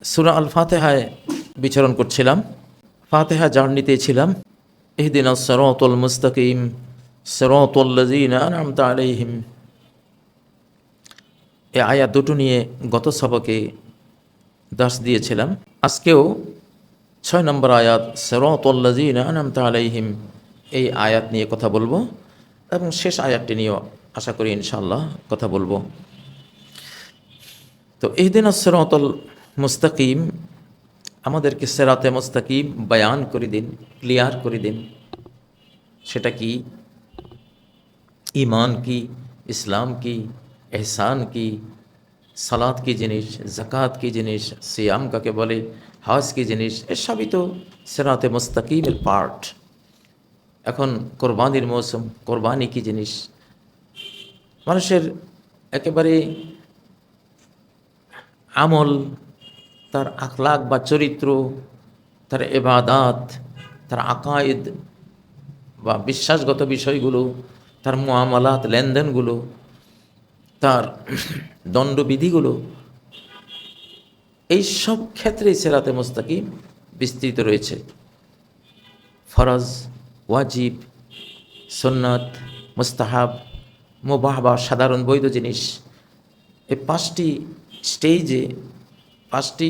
সূরা আল ফাতিহায় বিচরণ করছিলাম, ফাতিহা জার্নিতে ছিলাম। ইহদিনাস সিরাতাল মুস্তাকিম সিরাতাল লাযিনা আন'আমতা আলাইহিম, এই আয়াত দুটো নিয়ে গত সবকে দাস দিয়েছিলাম। আজকেও 6 নম্বর আয়াত সিরাতাল লাযিনা আন'আমতা আলাইহিম, এই আয়াত নিয়ে কথা বলবো এবং শেষ আয়াতটি নিয়েও আশা করি ইনশাআল্লাহ কথা বলবো। তো ইহদিনাস সিরাতাল মুস্তাকিম, আমাদেরকে সিরাতে মুস্তাকিম বয়ান করে দিন, ক্লিয়ার করে দিন। সেটা কি? ঈমান কি, ইসলাম কি, এহসান কি, সালাত কি জিনিস, জাকাত কি জিনিস, সিয়াম কাকে বলে, হজ কি জিনিস, এসবই তো সিরাতে মুস্তাকিমের পার্ট। এখন কোরবানির মৌসুম, কোরবানি কি জিনিস, মানুষের একেবারে আমল, তার আখলাক বা চরিত্র, তার ইবাদাত, তার আকায়েদ বা বিশ্বাসগত বিষয়গুলো, তার মুআমালাত লেনদেনগুলো, তার দণ্ডবিধিগুলো, এই সব ক্ষেত্রেই সিরাতে মুস্তাকিম বিস্তৃত রয়েছে। ফরজ, ওয়াজিব, সুন্নাত, মুস্তাহাব, মুবাহ বা সাধারণ বৈধ জিনিস, এই 5টি স্টেজে, 5টি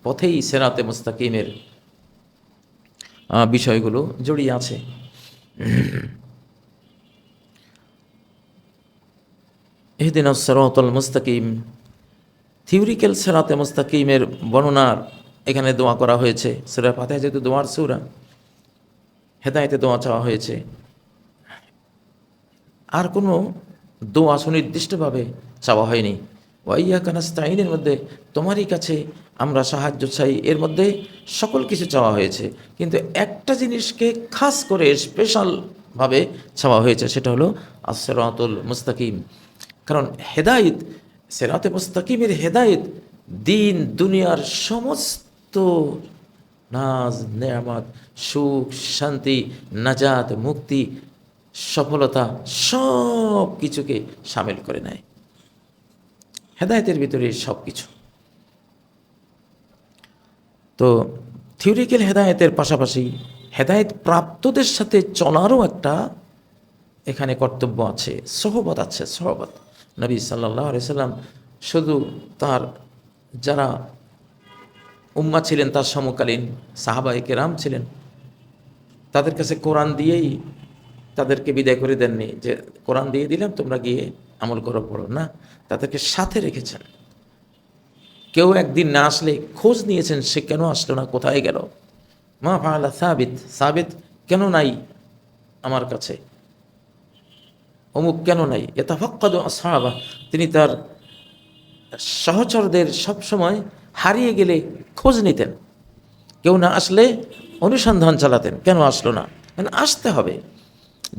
পথেই সিরাতে মুস্তাকিমের বিষয়গুলো জড়িয়ে আছে। ইহদিনাস সিরাতাল মুস্তাকিম, থিওরিক্যাল সিরাতে মুস্তাকিমের বর্ণনার এখানে দোয়া করা হয়েছে। সূরা ফাতিহা যেহেতু দোয়ার সূরা, হেদায়েতে দোয়া চাওয়া হয়েছে। আর কোনো দোয়া সুনির্দিষ্টভাবে চাওয়া হয়নি। ওয়া ইয়্যাকা নাস্তাঈনের মধ্যে তোমারই কাছে আমরা সাহায্য চাই, এর মধ্যে সকল কিছু চাওয়া হয়েছে, কিন্তু একটা জিনিসকে খাস করে স্পেশালভাবে চাওয়া হয়েছে, সেটা হলো আস-সিরাতুল মুস্তাকিম। কারণ হেদায়েত, সিরাতে মুস্তাকিমের হেদায়েত দিন দুনিয়ার সমস্ত নাজ নেয়ামত, সুখ শান্তি, নাজাত, মুক্তি, সফলতা সব কিছুকে সামিল করে নেয়। হেদায়েতের ভিতরে সব কিছু। তো থিওরিক্যাল হেদায়েতের পাশাপাশি হেদায়েত প্রাপ্তদের সাথে চলারও একটা এখানে কর্তব্য আছে, সোহবত আছে, সোহবত। নবী সাল্লাল্লাহু আলাইহি সাল্লাম শুধু তার যারা উম্মাহ ছিলেন, তার সমকালীন সাহাবায়ে কেরাম ছিলেন, তাদের কাছে কোরআন দিয়েই তাদেরকে বিদায় করে দেননি, যে কোরআন দিয়ে দিলাম তোমরা গিয়ে আমল করো, পড়ো না। তাদেরকে সাথে রেখেছেন। কেউ একদিন না আসলে খোঁজ নিয়েছেন, সে কেন আসলো না, কোথায় গেল। মা ফাআলা সাবিত, সাবিত কেন নাই আমার কাছে, অমুক কেন নাই। ইয়াতাফাক্কাদু আসহাবা, তিনি তার সহচরদের সবসময় হারিয়ে গেলে খোঁজ নিতেন। কেউ না আসলে অনুসন্ধান চালাতেন, কেন আসলো না, মানে আসতে হবে,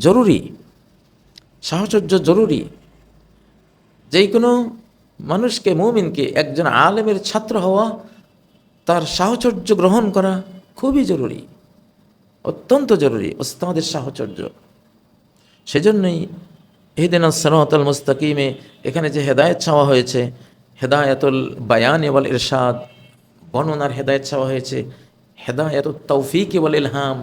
জরুরি, সাহচর্য জরুরি। যেই কোনো মানুষকে, মুমিনকে, একজন আলেমের ছাত্র হওয়া, তার সাহচর্য গ্রহণ করা খুবই জরুরি, অত্যন্ত জরুরি, ওস্তাদের সাহচর্য। সেজন্যই ইহদিনাস সিরাতাল মুস্তাকিমে এখানে যে হেদায়েত চাওয়া হয়েছে, হেদায়েতুল বায়ান ওয়াল ইরশাদ, বর্ণনার হেদায়েত চাওয়া হয়েছে, হেদায়েতুত তৌফিক ওয়াল ইলহাম,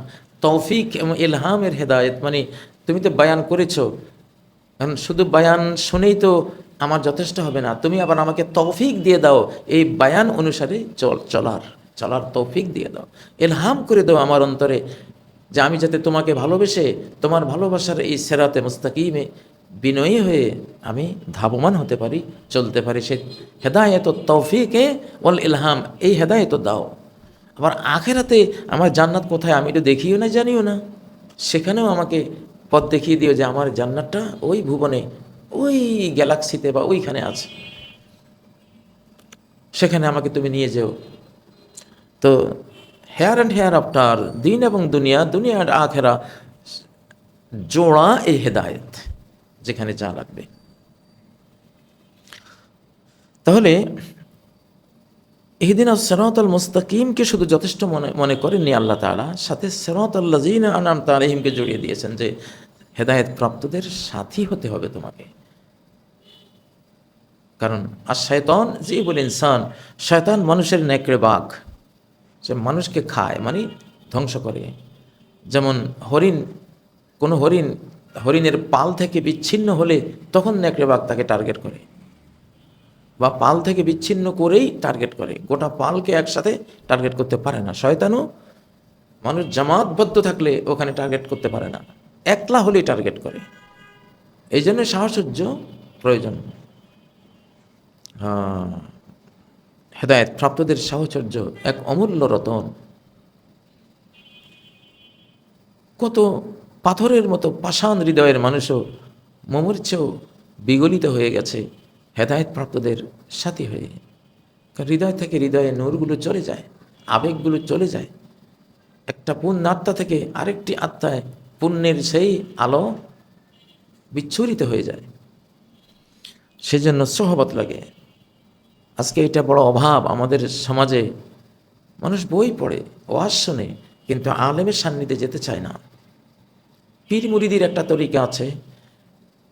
তৌফিক এবং ইলহামের হেদায়েত। মানে তুমি তো বায়ান করেছো, কারণ শুধু বায়ান শুনেই তো আমার যথেষ্ট হবে না, তুমি আবার আমাকে তৌফিক দিয়ে দাও এই বায়ান অনুসারে চলার তৌফিক দিয়ে দাও, ইলহাম করে দাও আমার অন্তরে, যে আমি যাতে তোমাকে ভালোবেসে তোমার ভালোবাসার এই সিরাতে মুস্তাকিমে বিনয়ী হয়ে আমি ধাবমান হতে পারি, চলতে পারি। সে হেদায়েত তৌফিকে ওয়াল ইলহাম, এই হেদায়েত দাও। আবার আখেরাতে আমার জান্নাত কোথায় আমি তো দেখিও না, জানিও না, সেখানেও আমাকে পথ দেখিয়ে দিও, যে আমার জান্নাতটা ওই ভুবনে, ওই গ্যালাক্সিতে বা ওইখানে আছে, সেখানে আমাকে তুমি নিয়ে যেও। তো হেয়ার অ্যান্ড হেয়ার আফটার, দিন এবং দুনিয়া, দুনিয়া আর আখেরা জোড়া এই হেদায়েত, যেখানে যা লাগবে। তাহলে ইহদিনাস সিরাতাল মুস্তাকিমকে শুধু যথেষ্ট মনে করেননি আল্লাহ তাআলা, সাথে সিরাতাল লাযিনা আন'আমতা আলাইহিমকে জড়িয়ে দিয়েছেন, যে হেদায়েত প্রাপ্তদের সাথী হতে হবে তোমাকে। কারণ আর শয়তান জিবুল ইনসান, শয়তান মানুষের নেকড়ে বাঘ, সে মানুষকে খায় মানে ধ্বংস করে। যেমন হরিণ, কোনো হরিণের পাল থেকে বিচ্ছিন্ন হলে তখন নেকড়ে বাঘ তাকে টার্গেট করে, বা পাল থেকে বিচ্ছিন্ন করেই টার্গেট করে, গোটা পালকে একসাথে টার্গেট করতে পারে না। শয়তানও মানুষ জামাতবদ্ধ থাকলে ওখানে টার্গেট করতে পারে না, একলা হলেই টার্গেট করে। এই জন্য সাহচর্য প্রয়োজন। হ্যাঁ, হেদায়েত প্রাপ্তদের সাহচর্য এক অমূল্য রতন। কত পাথরের মতো পাষাণ হৃদয়ের মানুষও মমূর্ছেও বিগলিত হয়ে গেছে হেদায়েত প্রাপ্তদের সাথী হয়ে। কারণ হৃদয় থেকে হৃদয়ে নূরগুলো চলে যায়, আবেগগুলো চলে যায়। একটা পুণ্যাত্মা থেকে আরেকটি আত্মায় পুণ্যের সেই আলো বিচ্ছুরিত হয়ে যায়। সেজন্য সোহবত লাগে। আজকে এটা বড় অভাব আমাদের সমাজে। মানুষ বই পড়ে, ওয়াজ শোনে, কিন্তু আলেমের সান্নিধ্যে যেতে চায় না। পীর মুরিদির একটা তরিকা আছে,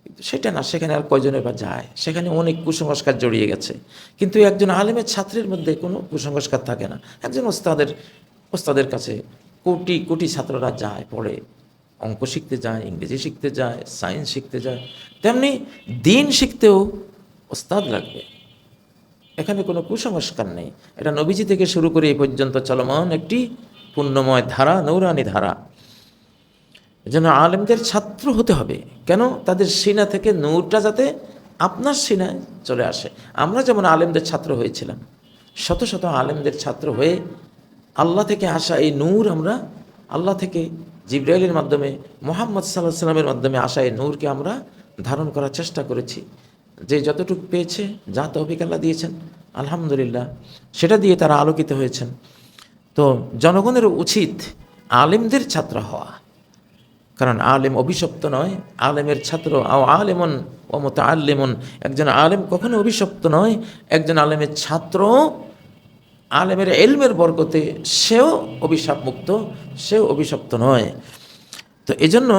কিন্তু সেটা না, সেখানে আর কয়জনের বা যায়, সেখানে অনেক কুসংস্কার জড়িয়ে গেছে। কিন্তু একজন আলেমের ছাত্রের মধ্যে কোনো কুসংস্কার থাকে না। একজন ওস্তাদের কাছে কোটি কোটি ছাত্ররা যায়, পড়ে, অঙ্ক শিখতে যায়, ইংরেজি শিখতে যায়, সায়েন্স শিখতে যায়। তেমনি দিন শিখতেও ওস্তাদ লাগবে। এখানে কোনো কুসংস্কার নেই। এটা নবীজি থেকে শুরু করে এই পর্যন্ত চলমান একটি পুণ্যময় ধারা, নৌরানি ধারা। যেন আলেমদের ছাত্র হতে হবে। কেন? তাদের সিনা থেকে নূরটা যাতে আপনার সিনায় চলে আসে। আমরা যেমন আলেমদের ছাত্র হয়েছিলাম, শত শত আলেমদের ছাত্র হয়ে আল্লাহ থেকে আসা এই নূর, আমরা আল্লাহ থেকে জিবরাইলের মাধ্যমে, মুহাম্মদ সাল্লাল্লাহু আলাইহি সাল্লামের মাধ্যমে আসা এই নূরকে আমরা ধারণ করার চেষ্টা করেছি। যে যতটুকু পেয়েছে, যা তৌফিক আল্লাহ দিয়েছেন, আলহামদুলিল্লাহ, সেটা দিয়ে তারা আলোকিত হয়েছেন। তো জনগণেরও উচিত আলেমদের ছাত্র হওয়া। কারণ আলেম অভিশপ্ত নয়, আলেমের ছাত্র আলেমন ও মুতাআল্লিমুন। একজন আলেম কখনো অভিশপ্ত নয়, একজন আলেমের ছাত্র আলেমের ইলমের বরকতে সেও অভিশাপ মুক্ত, সেও অভিশপ্ত নয়। তো এজন্য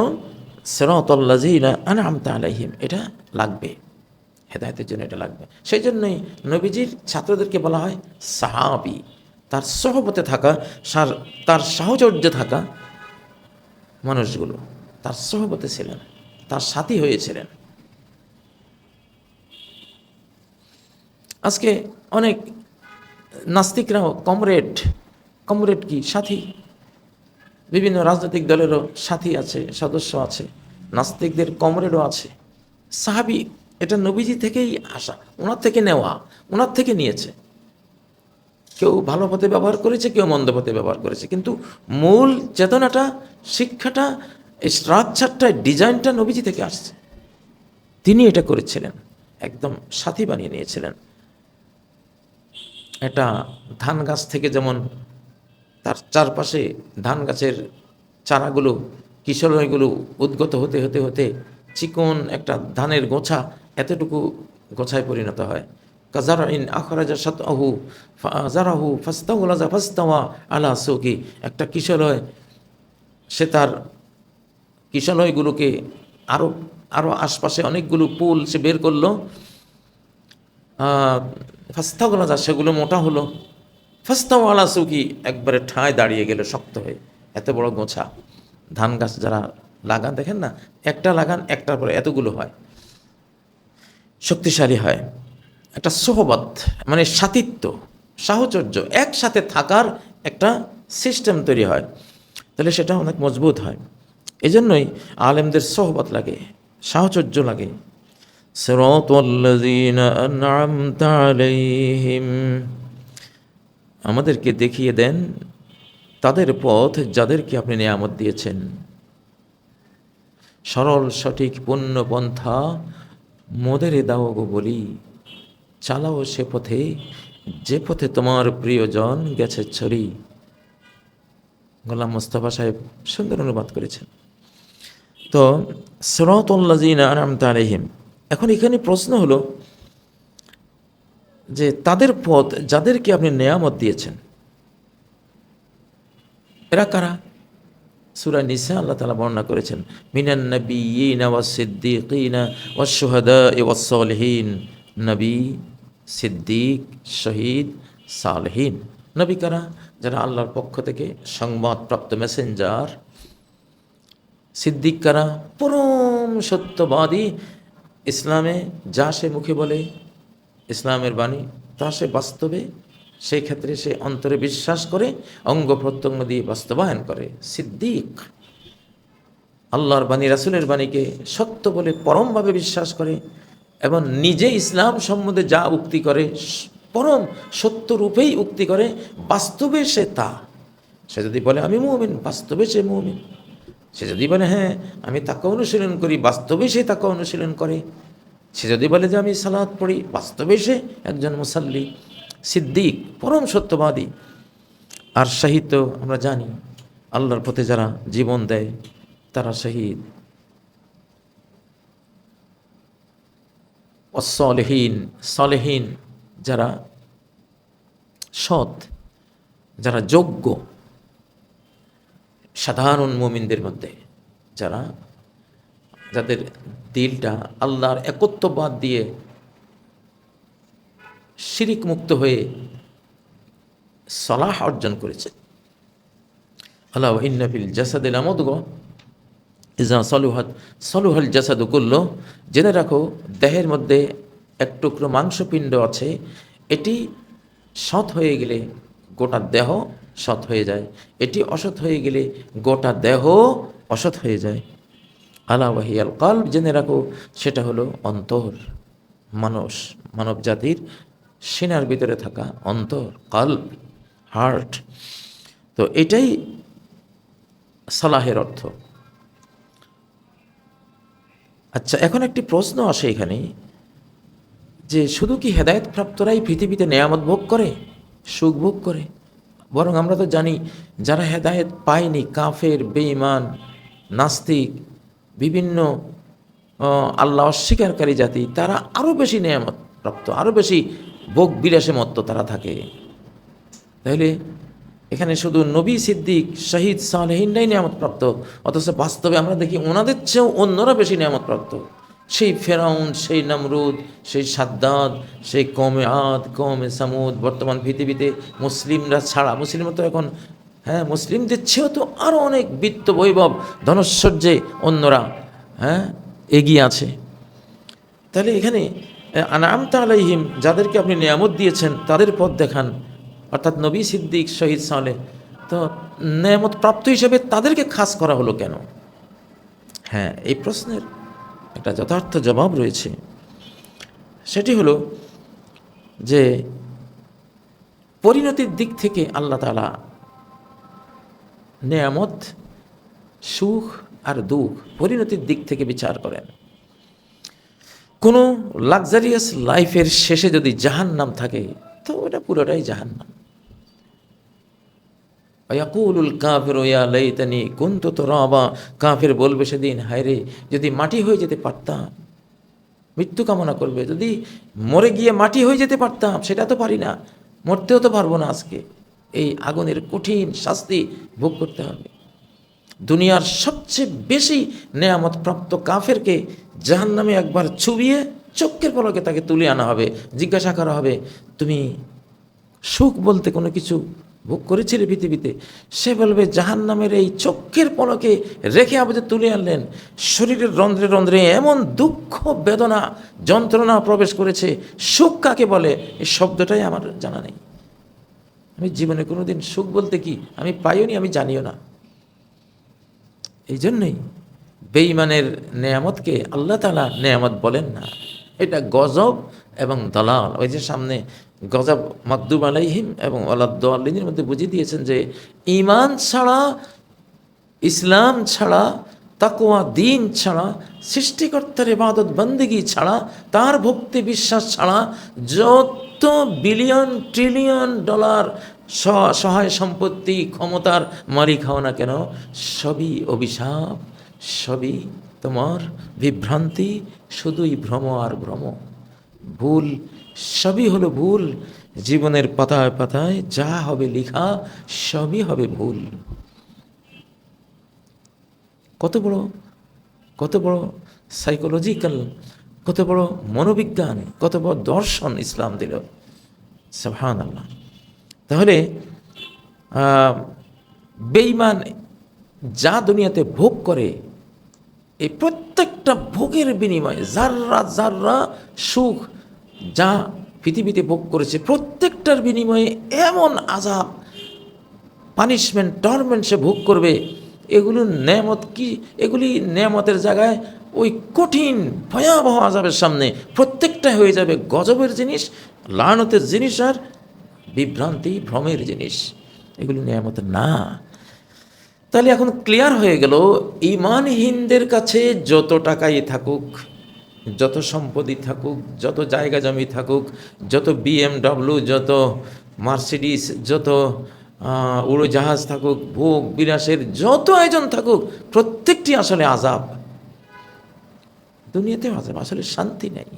সিরাতাল লাযিনা আনআমতা আলাইহিম এটা লাগবে, হেদায়েতের জন্য এটা লাগবে। সেই জন্যই নবীজির ছাত্রদেরকে বলা হয় সাহাবী। তার সহবতে থাকা, তার সাহচর্যে থাকা মানুষগুলো তার সহবতে ছিলেন, তার সাথী হয়েছিলেন। আজকে অনেক নাস্তিকরাও কমরেড কি সাথী, বিভিন্ন রাজনৈতিক দলেরও সাথী আছে, সদস্য আছে, নাস্তিকদের কমরেডও আছে। সাহাবী এটা নবীজি থেকেই আসা, ওনার থেকে নেওয়া, ওনার থেকে নিয়েছে। কেউ ভালো পথে ব্যবহার করেছে, কেউ মন্দ পথে ব্যবহার করেছে, কিন্তু মূল চেতনাটা, শিক্ষাটা, স্ট্রাকচারটা, ডিজাইনটা নবীজি থেকে আসছে। তিনি এটা করেছিলেন, একদম সাথী বানিয়ে নিয়েছিলেন। এটা ধান গাছ থেকে যেমন তার চারপাশে ধান গাছের চারাগুলো, কিশলয়গুলো উদ্গত হতে হতে হতে চিকন একটা ধানের গোছা এতটুকু গোছায় পরিণত হয়। কাজারাইন আখরাজা শাতআহু ফাজারাহু ফাস্তাওলাজা ফাস্তাওয়া আলা সুকি। একটা কিশলয়, সে তার কিশলয়গুলোকে আরও আরও আশপাশে অনেকগুলো পুল সে বের করলো, ফাস্তাওলাজা, সেগুলো মোটা হলো, ফাস্তাওয়া আলা সুকি, একবারে ঠায় দাঁড়িয়ে গেল শক্ত হয়ে। এত বড় গোছা ধান গাছ যারা লাগান, দেখেন না, একটা লাগান একটার পরে এতগুলো হয়, শক্তিশালী হয়। একটা সোহবত মানে সাথিত্ব, সাহচর্য, একসাথে থাকার একটা সিস্টেম তৈরি হয়, তাহলে সেটা অনেক মজবুত হয়। এজন্যই আলেমদের সোহবত লাগে, সাহচর্য লাগে। সিরাতাল্লাযীনা আন'আমতা আলাইহিম, আমাদেরকে দেখিয়ে দেন তাদের পথ যাদেরকে আপনি নেয়ামত দিয়েছেন। সরল সঠিক পুণ্য পন্থা মোদের দাও গো বলি, চালাও সে পথে যে পথে তোমার প্রিয়জন গেছে ছড়ি। গোলাম মোস্তফা সাহেব সুন্দর অনুবাদ করেছেন। তো সিরাতাল্লাযীনা আন'আমতা আলাইহিম, এখন এখানে প্রশ্ন হলো যে তাদের পথ যাদেরকে আপনি নেয়ামত দিয়েছেন, এরা কারা? সূরা নিসা আল্লাহ তাআলা বর্ণনা করেছেন, মিনান নাবিয়্যিনা ওয়াস সিদ্দীকিনা ওয়াশ শুহাদা'i ওয়াস সালিহিন নবী, সিদ্দিক, শহীদ, সালেহীন। নবী কারা? যারা আল্লাহর পক্ষ থেকে সংবাদপ্রাপ্ত মেসেঞ্জার। সিদ্দিক কারা? পরম সত্যবাদী, ইসলামে যা সে মুখে বলে, ইসলামের বাণী, তা সে বাস্তবে, সেই ক্ষেত্রে সে অন্তরে বিশ্বাস করে, অঙ্গ প্রত্যঙ্গ দিয়ে বাস্তবায়ন করে। সিদ্দিক আল্লাহর বাণী, রাসূলের বাণীকে সত্য বলে পরমভাবে বিশ্বাস করে এবং নিজে ইসলাম সম্বন্ধে যা উক্তি করে পরম সত্য রূপেই উক্তি করে, বাস্তবে সে তা। সে যদি বলে আমি মুমিন, বাস্তবে সে মুমিন। সে যদি বলে হ্যাঁ আমি তাকে অনুশীলন করি, বাস্তবে সে তাকে অনুশীলন করে। সে যদি বলে যে আমি সালাত পড়ি, বাস্তবে সে একজন মুসাল্লি। সিদ্দিক পরম সত্যবাদী। আর শহীদ তো আমরা জানি, আল্লাহর পথে যারা জীবন দেয় তারা শহীদ। অসলেহীন, সলেহীন যারা সৎ, যারা যোগ্য, সাধারণ মুমিনদের মধ্যে যারা, যাদের দিলটা আল্লাহর একত্ববাদ দিয়ে শিরিক মুক্ত হয়ে সলাহ অর্জন করেছে। আলা ওয়া ইন্না ফিল জাসাদি লামুদগা ইযা সলুহাত সলুহাল জাসাদু কুল্লু। জেনে রাখো দেহের মধ্যে এক টুকরো মাংসপিণ্ড আছে, এটি সৎ হয়ে গেলে গোটা দেহ সৎ হয়ে যায়, এটি অসৎ হয়ে গেলে গোটা দেহ অসৎ হয়ে যায়। আলা ওয়াহিয়াল কলব, জেনে রাখো সেটা হলো অন্তর। মানব জাতির সিনার ভিতরে থাকা অন্তর, কলব, হার্ট। তো এটাই সালাহের অর্থ। আচ্ছা, এখন একটি প্রশ্ন আসে এখানে, যে শুধু কি হেদায়েত প্রাপ্তরাই পৃথিবীতে নেয়ামত ভোগ করে, সুখ ভোগ করে? বরং আমরা তো জানি যারা হেদায়েত পায়নি, কাফের, বেঈমান, নাস্তিক, বিভিন্ন আল্লাহ অস্বীকারী জাতি, তারা আরও বেশি নেয়ামত প্রাপ্ত, আরও বেশি ভোগ বিলাসে মত্ত তারা থাকে। তাহলে এখানে শুধু নবী, সিদ্দিক, শহীদ, সালেহীনরাই নিয়ামতপ্রাপ্ত, অথচ বাস্তবে আমরা দেখি ওনাদের চেয়েও অন্যরা বেশি নিয়ামতপ্রাপ্ত। সেই ফেরাউন, সেই নমরুদ, সেই সাদ্দাদ, সেই কওমে আদ, কওমে সামুদ, বর্তমান পৃথিবীতে মুসলিমরা ছাড়া, মুসলিম তো এখন মুসলিমদের চেয়েও তো আরও অনেক বিত্ত, বৈভব, ধনৈশ্বর্যে অন্যরা এগিয়ে আছে। তাহলে এখানে আনআমতা আলাইহিম, যাদেরকে আপনি নিয়ামত দিয়েছেন তাদের পথ দেখান, অর্থাৎ নবী, সিদ্দিক, শহীদ, সালেহ, তো নেয়ামত প্রাপ্ত হিসেবে তাদেরকে খাস করা হলো কেন? হ্যাঁ, এই প্রশ্নের একটা যথার্থ জবাব রয়েছে। সেটি হলো যে পরিণতির দিক থেকে আল্লাহ তাআলা নেয়ামত, সুখ আর দুঃখ পরিণতির দিক থেকে বিচার করেন। কোনো লাক্সারিয়াস লাইফের শেষে যদি জাহান্নাম থাকে, তো ওটা পুরোটাই জাহান্নাম। ইয়াকুলুল কাফিরু ইয়া লাইতানি কুনতু তুরাবা, কাফির বলবে সেদিন, হায় রে যদি মাটি হয়ে যেতে পারতাম। মৃত্যু কামনা করবে, যদি মরে গিয়ে মাটি হয়ে যেতে পারতাম, সেটা তো পারি না, মরতেও তো পারবো না, আজকে এই আগুনের কঠিন শাস্তি ভোগ করতে হবে। দুনিয়ার সবচেয়ে বেশি নেয়ামত প্রাপ্ত কাফেরকে জাহান্নামে একবার ছুবিয়ে চোখের পলকে তাকে তুলে আনা হবে, জিজ্ঞাসা করা হবে তুমি সুখ বলতে কোনো কিছু ভোগ করেছিলে পৃথিবীতে? সে বলবে জাহান্নামের এই চোখের পলকে রেখে আপনি তুলে আনলেন। শরীরের রন্ধ্রে রন্ধ্রে এমন দুঃখ, বেদনা, যন্ত্রণা প্রবেশ করেছে। সুখ কাকে বলে এই শব্দটাই আমার জানা নেই। আমি জীবনে কোনোদিন সুখ বলতে কি আমি পাইও নি, আমি জানিও না। এই জন্যই বেঈমানের নেয়ামতকে আল্লাহ তাআলা নেয়ামত বলেন না, এটা গজব এবং দালাল। ওই যে সামনে গজব মাগদুব আলাইহিম এবং ওয়ালাদ-দাল্লিনের মধ্যে বুঝিয়ে দিয়েছেন যে ঈমান ছাড়া, ইসলাম ছাড়া, তাকওয়া দ্বীন ছাড়া, সৃষ্টিকর্তার ইবাদত বন্দেগী ছাড়া, তার ভক্তি বিশ্বাস ছাড়া যত বিলিয়ন ট্রিলিয়ন ডলার সহায় সম্পত্তি, ক্ষমতার মালিক হও না কেন, সবই অভিশাপ, সবই তোমার বিভ্রান্তি, শুধুই ভ্রম আর ভ্রম, ভুল, সবই হলো ভুল। জীবনের পাতায় পাতায় যা হবে লেখা সবই হবে ভুল। কত বড় সাইকোলজিক্যাল কত বড় মনোবিজ্ঞান, কত বড় দর্শন ইসলাম দিল, সুবহানাল্লাহ। তাহলে বেঈমান যা দুনিয়াতে ভোগ করে, এই প্রত্যেকটা ভোগের বিনিময়ে যাররা যাররা সুখ যা পৃথিবীতে ভোগ করেছে, প্রত্যেকটার বিনিময়ে এমন আযাব, পানিশমেন্ট, টর্মেন্ট সে ভোগ করবে। এগুলো নেয়ামত কি? এগুলি নেয়ামতের জায়গায় ওই কঠিন ভয়াবহ আযাবের সামনে প্রত্যেকটা হয়ে যাবে গজবের জিনিস, লানতের জিনিস আর বিভ্রান্তি ভ্রমের জিনিস। এগুলি নেয়ামত না। তাহলে এখন ক্লিয়ার হয়ে গেল, ঈমানহীনদের কাছে যত টাকাই থাকুক, যত সম্পত্তি থাকুক, যত জায়গা জমি থাকুক, যত BMW, যত মার্সিডিস, যত উড়োজাহাজ থাকুক, ভোগ বিলাসের যত আয়োজন থাকুক, প্রত্যেকটি আসলে আযাব। দুনিয়াতেও আযাব, আসলে শান্তি নেই।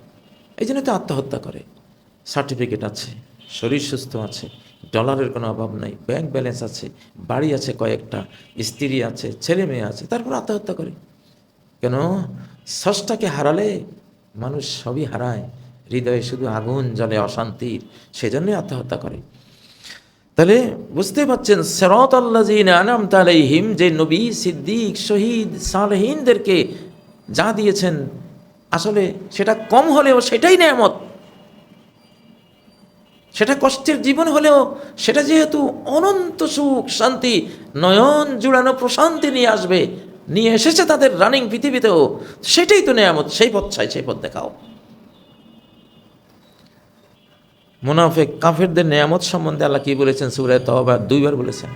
এই জন্য তো আত্মহত্যা করে। সার্টিফিকেট আছে, শরীর সুস্থ আছে, ডলারের কোনো অভাব নাই, ব্যাংক ব্যালেন্স আছে, বাড়ি আছে কয়েকটা, স্ত্রী আছে, ছেলে মেয়ে আছে, তারপর আত্মহত্যা করে। কেন? স্রষ্টাকে হারালে মানুষ সবই হারায়, হৃদয়ে শুধু আগুন জ্বলে অশান্তির, সেজন্যই আত্মহত্যা করে। তাহলে বুঝতে পারছেন, সিরাতাল্লাযীনা আনআমতা আলাইহিম, যে নবী, সিদ্দিক, শহীদ, সালেহীনদেরকে যা দিয়েছেন, আসলে সেটা কম হলেও সেটাই নেয়ামত। সেটা কষ্টের জীবন হলেও সেটা যেহেতু অনন্ত সুখ, শান্তি, নয়ন জুড়ানো প্রশান্তি নিয়ে আসবে, নিয়ে এসেছে তাদের রানিং পৃথিবীতেও, সেটাই তো নেয়ামত। সেই পথ চাই, সেই পথ দেখাও। মুনাফিক কাফেরদের নেয়ামত সম্বন্ধে আল্লাহ কি বলেছেন? সূরা তাওবা 2 বার বলেছেন,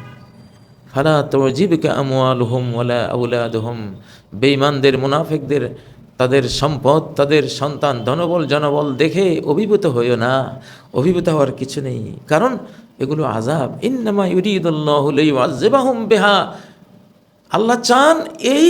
ফালা তুজিবকা আমওয়ালুহুম ওয়ালা আওলাদুহুম। বেঈমানদের, মুনাফিকদের তাদের সম্পদ, তাদের সন্তান, ধনবল জনবল দেখে অভিভূত হইও না। অভিভূত হওয়ার কিছু নেই, কারণ এগুলো আযাব। ইন্নামা ইউরিদুল্লাহু লিয়ুআযযিবাহুম বিহা। আল্লাহ চান এই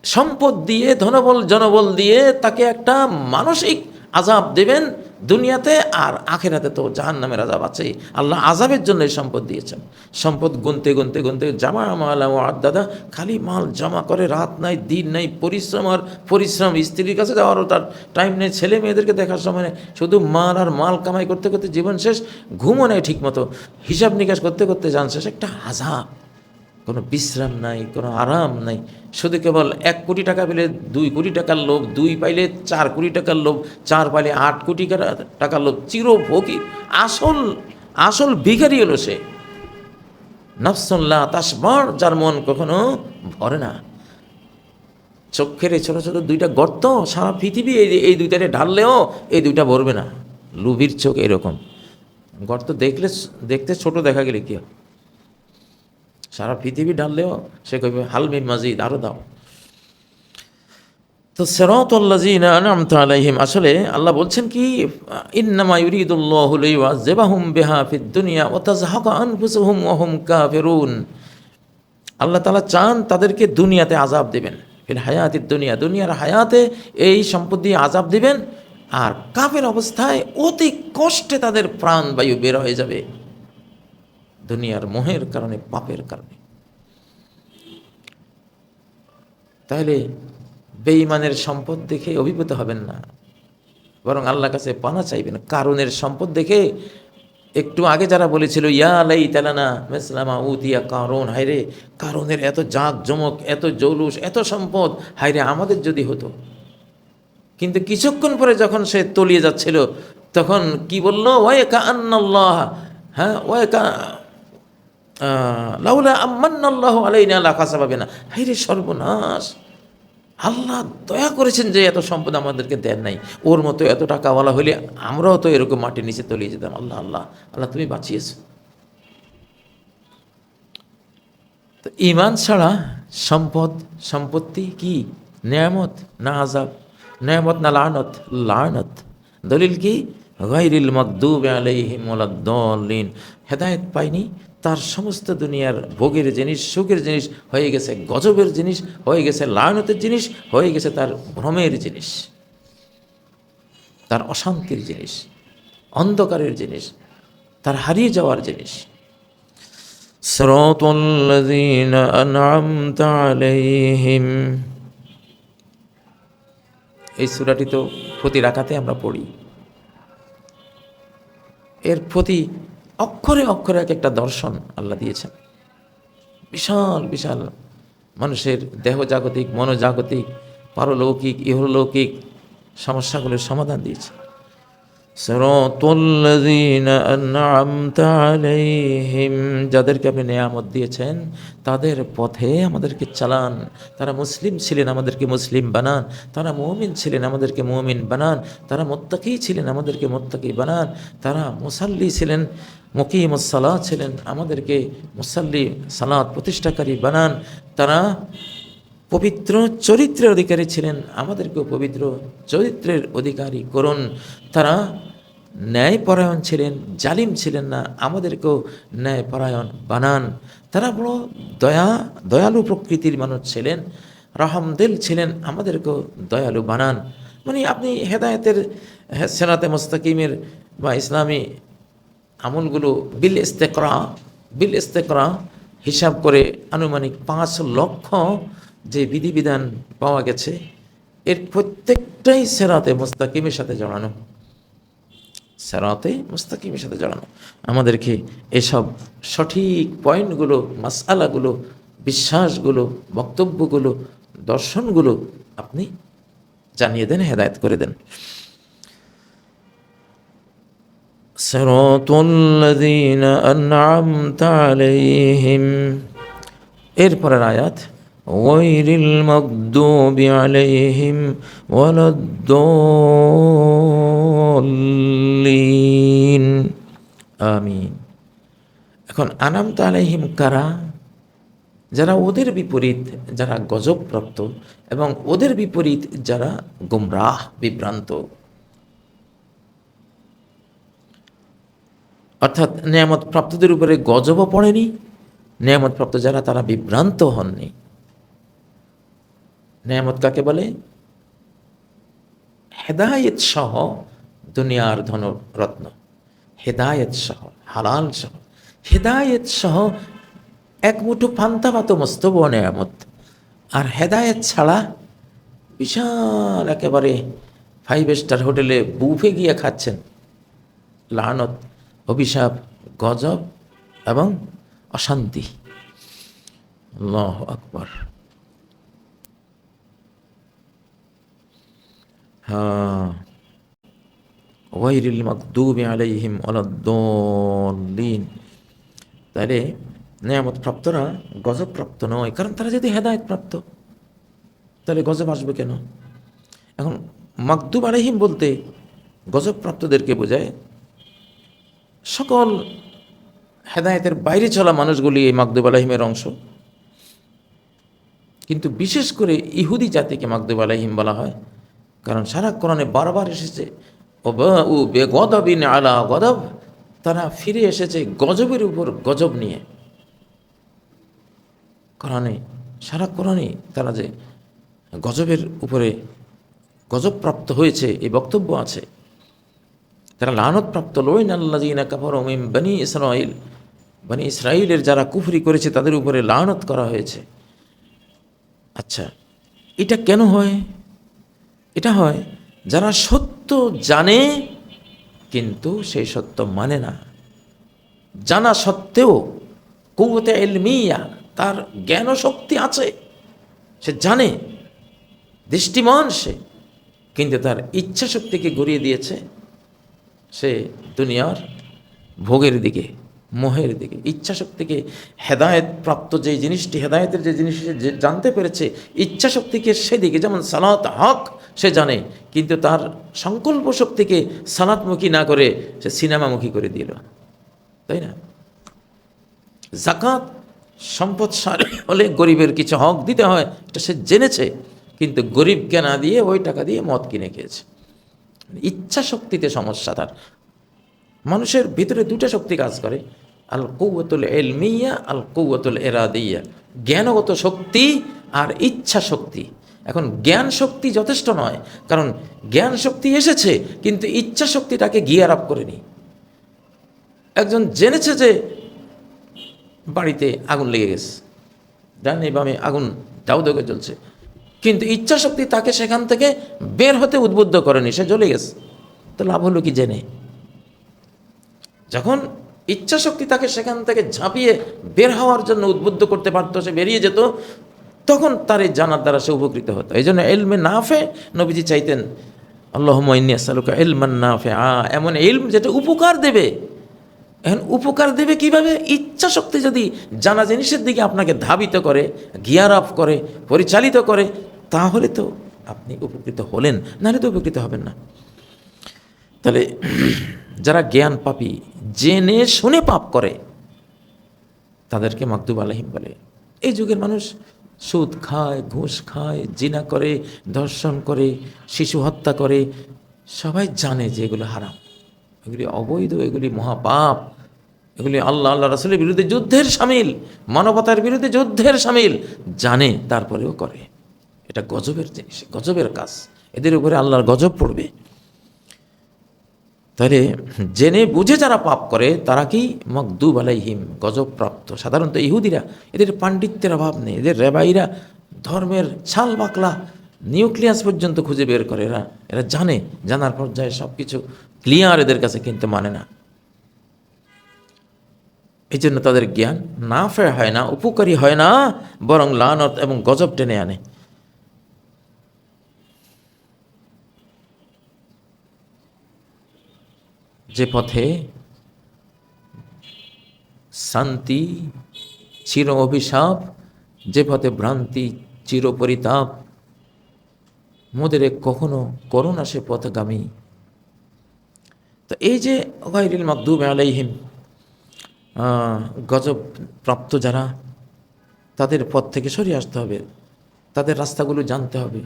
সম্পদ দিয়ে, ধনবল জনবল দিয়ে তাকে একটা মানসিক আযাব দেবেন দুনিয়াতে, আর আখিরাতে তো জাহান্নামের আযাব আছে। আল্লাহ আযাবের জন্য এই সম্পদ দিয়েছেন। সম্পদ গুনতে গুনতে গুনতে জামা মাল আদাদা, খালি মাল জমা করে, রাত নাই দিন নাই, পরিশ্রম আর পরিশ্রম। স্ত্রীর কাছে যাওয়ারও তার টাইম নেই, ছেলে মেয়েদেরকে দেখার সময় নেই, শুধু মাল আর মাল কামাই করতে করতে জীবন শেষ। ঘুমও নেই ঠিক মতো, হিসাব নিকাশ করতে করতে যান শেষ। একটা আযাব, কোনো বিশ্রাম নাই, কোনো আরাম নাই। শুধু কেবল 1 কোটি টাকা পেলে 2 কোটি টাকার লোভ, 2 পাইলে 4 কোটি টাকার লোভ, 4 পাইলে 8 কোটি টাকার লোভ, চিরভোগী। আসল ভিখারি হলো সে। নাফসুন লা তাশবার, যার মন কখনো ভরে না। চোখের এই ছোটো ছোটো 2টা গর্ত, সারা পৃথিবী এই 2টারে ঢাললেও এই 2টা ভরবে না। লোভীর চোখ এরকম গর্ত, দেখতে ছোট দেখা গেলে কি হয়, সারা পৃথিবী ঢাললেও সে কইবে হালমিন মাজিদ, আরো দাও। তো সিরাতাল্লাযীনা আনআমতা আলাইহিম, আসলে আল্লাহ বলছেন কি, ইন্নামা ইউরিদুল্লাহু লিয়ুআযযিবাহুম বিহা ফিদ দুনিয়া ওয়া তাযহাকা আনফুসুহুম ওয়া হুম কাফিরুন। আল্লাহ তাআলা চান তাদেরকে দুনিয়াতে আযাব দিবেন, ফিল হায়াতিদ দুনিয়া, দুনিয়ার হায়াতে এই সম্পদ দিয়ে আযাব দিবেন, আর কাফের অবস্থায় অতি কষ্টে তাদের প্রাণবায়ু বের হয়ে যাবে দুনিয়ার মোহের কারণে, পাপের কারণে। তাহলে বেঈমানের সম্পদ দেখে অভিভূত হবেন না, বরং আল্লাহর কাছে পানা চাইবেন। কারুনের সম্পদ দেখে, একটু আগে যারা বলেছিল ইয়া লাইতা লানা মিসলামা উতিয়া কারুন, হায়রে কারুনের এত জাঁকজমক, এত জৌলুস, এত সম্পদ, হায়রে আমাদের যদি হতো। কিন্তু কিছুক্ষণ পরে যখন সে তলিয়ে যাচ্ছিল, তখন কি বলল? ওয়াইকা আন্নাল্লাহ, হ্যাঁ ওয়াইকা লাউলা আম্মান্নাল্লাহু আলাইনা লাখাসাবাবিনা। হায়রে সর্বনাশ, আল্লাহ দয়া করেছেন যে এত সম্পদ আমাদেরকে দেন নাই। ওর মতো এত টাকাওয়ালা হইলে আমরাও তো এরকম মাটির নিচে তলিয়ে যেতাম। আল্লাহ আল্লাহ আল্লাহ, তুমি বাঁচিয়েছ। তো ঈমান ছাড়া সম্পত্তি কি নেয়ামত না আযাব? নেয়ামত না লানত? লানত। দলিল কি? গায়রিল মাগদুবি আলাইহিম ওয়ালাদ-দাল্লিন। হেদায়েত পায়নি, তার সমস্ত দুনিয়ার ভোগের জিনিস, সুখের জিনিস হয়ে গেছে গজবের জিনিস, হয়ে গেছে লায়নতের জিনিস, হয়ে গেছে তার ভ্রমের জিনিস, তার অশান্তির জিনিস, অন্ধকারের জিনিস, তার হারিয়ে যাওয়ার জিনিস। সিরাতাল্লাযীনা আনআমতা আলাইহিম, এই সূরাটি তো প্রতি রাকাতে আমরা পড়ি। এর প্রতি অক্ষরে অক্ষরে এক একটা দর্শন আল্লাহ দিয়েছেন। বিশাল বিশাল মানুষের দেহজাগতিক, মনোজাগতিক, পারলৌকিক, ইহলৌকিক সমস্যাগুলোর সমাধান দিয়েছে। সিরাতাল্লাযীনা আন'আমতা আলাইহিম, যাদেরকে আপনি নেয়ামত দিয়েছেন তাদের পথে আমাদেরকে চালান। তারা মুসলিম ছিলেন, আমাদেরকে মুসলিম বানান। তারা মুমিন ছিলেন, আমাদেরকে মুমিন বানান। তারা মুত্তাকি ছিলেন, আমাদেরকে মুত্তাকি বানান। তারা মুসাল্লি ছিলেন, মুকিমুস সালাত ছিলেন, আমাদেরকে মুসাল্লি সালাত প্রতিষ্ঠাকারী বানান। তারা পবিত্র চরিত্রের অধিকারী ছিলেন, আমাদেরকেও পবিত্র চরিত্রের অধিকারী করুন। তারা ন্যায়পরায়ণ ছিলেন, জালিম ছিলেন না, আমাদেরকেও ন্যায়পরায়ণ বানান। তারা বড় দয়ালু প্রকৃতির মানুষ ছিলেন, রহমদিল ছিলেন, আমাদেরকেও দয়ালু বানান। মানে আপনি হেদায়েতের, সিরাতে মুস্তাকিমের বা ইসলামী আমলগুলো বিল ইস্তেকরা হিসাব করে আনুমানিক 5 লক্ষ যে বিধিবিধান পাওয়া গেছে, এর প্রত্যেকটাই সিরাতে মুস্তাকিমের সাথে জড়ানো। সিরাতে মুস্তাকিমের সাথে জড়ানো। আমাদেরকে এসব সঠিক পয়েন্টগুলো, মাসআলাগুলো, বিশ্বাসগুলো, বক্তব্যগুলো, দর্শনগুলো আপনি জানিয়ে দেন, হেদায়েত করে দেন। সিরাতাল্লাযীনা আন'আমতা আলাইহিম, এরপরের আয়াত গায়রিল মাগদুবি আলাইহিম ওয়ালাদ-দাল্লিন, আমিন। এখন আন'আমতা আলাইহিম কারা? যারা ওদের বিপরীত, যারা গজবপ্রাপ্ত, এবং ওদের বিপরীত যারা গুমরাহ, বিভ্রান্ত। অর্থাৎ নেয়ামত প্রাপ্তদের উপরে গজবও পড়েনি, নেয়ামত প্রাপ্ত যারা তারা বিভ্রান্ত হননি। নেয়ামত কাকে বলে? হেদায়েত সহ দুনিয়ার ধনরত্ন, হেদায়েত সহ, হালাল সহ, হেদায়েত সহ এক মুঠো পান্তা ভাত মস্ত বড় নেয়ামত। আর হেদায়েত ছাড়া বিশাল একেবারে 5 স্টার হোটেলে বুফে গিয়ে খাচ্ছেন, লানত, অভিশাপ, গজব এবং অশান্তি। আল্লাহু আকবার। হ্যাঁ, গায়রিল মাগদুবি আলাইহিম ওয়ালাদ-দাল্লিন। তাহলে নেয়ামত প্রাপ্তরা গজব প্রাপ্ত নয়, কারণ তারা যদি হেদায়েত প্রাপ্ত, তাহলে গজব আসবে কেন? এখন মাগদুব আলাইহিম বলতে গজব প্রাপ্তদেরকে বোঝায়। সকল হেদায়েতের বাইরে চলা মানুষগুলি এই মাগদুব আলাইহিমের অংশ, কিন্তু বিশেষ করে ইহুদি জাতিকে মাগদুব আলাইহিম বলা হয়, কারণ সারা কোরআনে বারবার এসেছে ওয়াবাউ বিগযবিন আলা গযব, তারা ফিরে এসেছে গজবের উপর গজব নিয়ে। কোরআনে, সারা কোরআনে তারা যে গজবের উপরে গজবপ্রাপ্ত হয়েছে এই বক্তব্য আছে। তারা লানতপ্রাপ্ত, লইন আল্লাযীনা কাফারু মিন বনি ইসরাঈল, বনি ইসরাঈলের যারা কুফরি করেছে তাদের উপরে লানত করা হয়েছে। আচ্ছা, এটা কেন হয়? এটা হয় যারা সত্য জানে কিন্তু সেই সত্য মানে না। জানা সত্ত্বেও কুওয়াতে ইলমিয়া, তার জ্ঞান শক্তি আছে, সে জানে, দৃষ্টিমান সে, কিন্তু তার ইচ্ছা শক্তিকে ঘুরিয়ে দিয়েছে সে দুনিয়ার ভোগের দিকে, মোহের দিকে। ইচ্ছা শক্তিকে, হেদায়েত প্রাপ্ত যে জিনিসটি, হেদায়েতের যে জিনিস যে জানতে পেরেছে, ইচ্ছা শক্তিকে সেদিকে, যেমন সালাত হক সে জানে, কিন্তু তার সংকল্প শক্তিকে সালাতমুখী না করে সে সিনেমামুখী করে দিল, তাই না? যাকাত সম্পদ হলে গরিবের কিছু হক দিতে হয়, এটা সে জেনেছে, কিন্তু গরিবকে না দিয়ে ওই টাকা দিয়ে মদ কিনে খেয়েছে। ইচ্ছা শক্তিতে সমস্যা তার। মানুষের ভিতরে দুটা শক্তি কাজ করে, আল কুওয়াতুল ইলমিয়া, আল কুওয়াতুল ইরাদিয়া, জ্ঞানগত শক্তি আর ইচ্ছা শক্তি। এখন জ্ঞান শক্তি যথেষ্ট নয়, কারণ জ্ঞান শক্তি এসেছে কিন্তু ইচ্ছা শক্তিটাকে গিয়ার আপ করেনি। একজন জেনেছে যে বাড়িতে আগুন লেগে গেছে, ডানে বামে আগুন দাউ দাউ করে জ্বলছে, কিন্তু ইচ্ছা শক্তি তাকে সেখান থেকে বের হতে উদ্বুদ্ধ করেনি, সে চলে গেছে। তো লাভ হলো কি জেনে? যখন ইচ্ছা শক্তি তাকে সেখান থেকে ঝাঁপিয়ে বের হওয়ার জন্য উদ্বুদ্ধ করতে পারতো, সে বেরিয়ে যেত, তখন তার এই জানার দ্বারা সে উপকৃত হতো। এই জন্য ইলমে নাফে নবীজি চাইতেন, আল্লাহুম্মা ইন্নী আসআলুকা ইলমান নাফিআ, এমন ইলম যেটা উপকার দেবে। এখন উপকার দেবে কিভাবে? ইচ্ছা শক্তি যদি জানা জিনিসের দিকে আপনাকে ধাবিত করে, গিয়ার আপ করে, পরিচালিত করে, তাহলে তো আপনি উপকৃত হলেন, নাহলে তো উপকৃত হবেন না। তাহলে যারা জ্ঞান পাপী, জেনে শুনে পাপ করে, তাদেরকে মাগদুব আলাইহিম বলে। এই যুগের মানুষ সুদ খায়, ঘুষ খায়, জিনা করে, ধর্ষণ করে, শিশু হত্যা করে, সবাই জানে যে এগুলো হারাম, এগুলি অবৈধ, এগুলি মহাপাপ, এগুলি আল্লাহ আল্লাহ রাসূলের বিরুদ্ধে যুদ্ধের সামিল, মানবতার বিরুদ্ধে যুদ্ধের সামিল, জানে তারপরেও করে। এটা গজবের জিনিস, গজবের কাজ, এদের উপরে আল্লাহর গজব পড়বে। তাহলে জেনে বুঝে যারা পাপ করে তারা কি মাগদুব আলাইহিম, গজবপ্রাপ্ত। সাধারণত ইহুদিরা, এদের পাণ্ডিত্যের অভাব নেই, এদের রেবাইরা ধর্মের ছাল বাকলা নিউক্লিয়াস পর্যন্ত খুঁজে বের করে। এরা জানে, জানার পর্যায়ে সব কিছু ক্লিয়ার এদের কাছে, কিন্তু মানে না। এই জন্য তাদের জ্ঞান নাফে হয় না, উপকারী হয় না, বরং লানত এবং গজব টেনে আনে। যে পথে শান্তি চির অভিশাপ, যে পথে ভ্রান্তি চির পরিতাপ, মোদের কখনো করোনা সে পথগামী। তো এই যে গায়রিল মাগদুব আলাইহিম, গজব প্রাপ্ত যারা, তাদের পথ থেকে সরিয়ে আসতে হবে, তাদের রাস্তাগুলো জানতে হবে।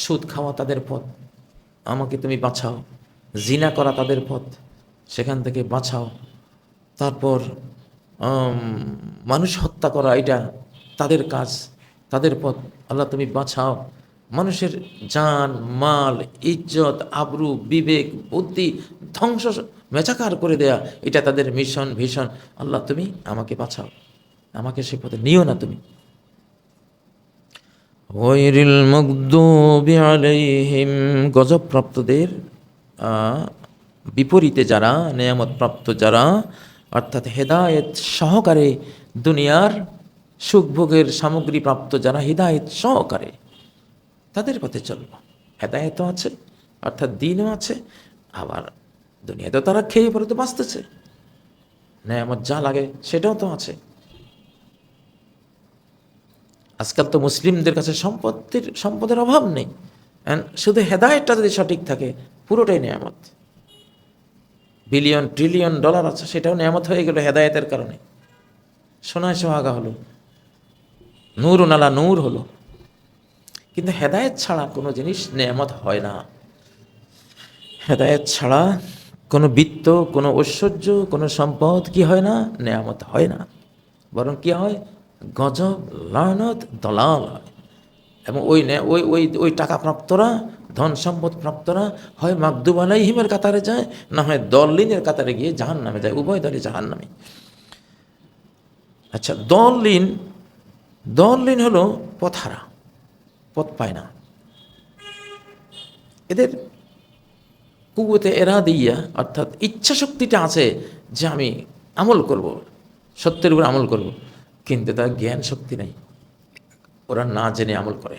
সুদ খাওয়া তাদের পথ, আমাকে তুমি বাঁচাও। জিনা করা তাদের পথ, সেখান থেকে বাঁচাও। তারপর মানুষ হত্যা করা, এটা তাদের কাজ, তাদের পথ, আল্লাহ তুমি বাঁচাও। মানুষের জান মাল ইজ্জত আবরু বিবেক বুদ্ধি ধ্বংস মেচাকার করে দেয়া, এটা তাদের মিশন ভীষণ। আল্লাহ তুমি আমাকে বাঁচাও, আমাকে সে পথে নিও না তুমি। গায়রিল মাগদুবি আলাইহিম, গজবপ্রাপ্তদের বিপরীতে যারা, নেয়ামতপ্রাপ্ত যারা, অর্থাৎ হেদায়েত সহকারে দুনিয়ার সুখভোগের সামগ্রী প্রাপ্ত যারা, হিদায়েত সহকারে তাদের পথে চলব। হেদায়েতও আছে, অর্থাৎ দিনও আছে, আবার দুনিয়াতেও তারা খেয়ে পরে তো বাঁচতেছে, নেয়ামত যা লাগে সেটাও তো আছে। আজকাল তো মুসলিমদের কাছে সম্পদের অভাব নেই, শুধু হেদায়েতটা যদি সঠিক থাকে পুরোটাই নেয়ামত। বিলিয়ন ট্রিলিয়ন ডলার আছে, সেটাও নেয়ামত হয়ে গেল হেদায়েতের কারণে। সোনায় সোহাগা হলো, নূর নালা নূর হলো। কিন্তু হেদায়েত ছাড়া কোনো জিনিস নেয়ামত হয় না। হেদায়েত ছাড়া কোনো বিত্ত, কোনো ঐশ্বর্য, কোনো সম্পদ কি হয় না? নেয়ামত হয় না, বরং কি হয়? গজব, লানত, দলাল হয়। এবং ওই ওই ওই ওই টাকা প্রাপ্তরা, ধন সম্পদ প্রাপ্তরা হয় মাগদুব আলাইহিমের কাতারে যায়, না হয় দল্লিনের কাতারে গিয়ে জাহান্নামে যায়। উভয় দলই জাহান্নামী। আচ্ছা, দল্লিন হলো পথহারা, পথ পায় না। এদের কুওয়াতে ইরাদিয়া, অর্থাৎ ইচ্ছা শক্তিটা আছে যে আমি আমল করব, সত্যের উপর আমল করব, কিন্তু তার জ্ঞান শক্তি নেই। ওরা না জেনে আমল করে,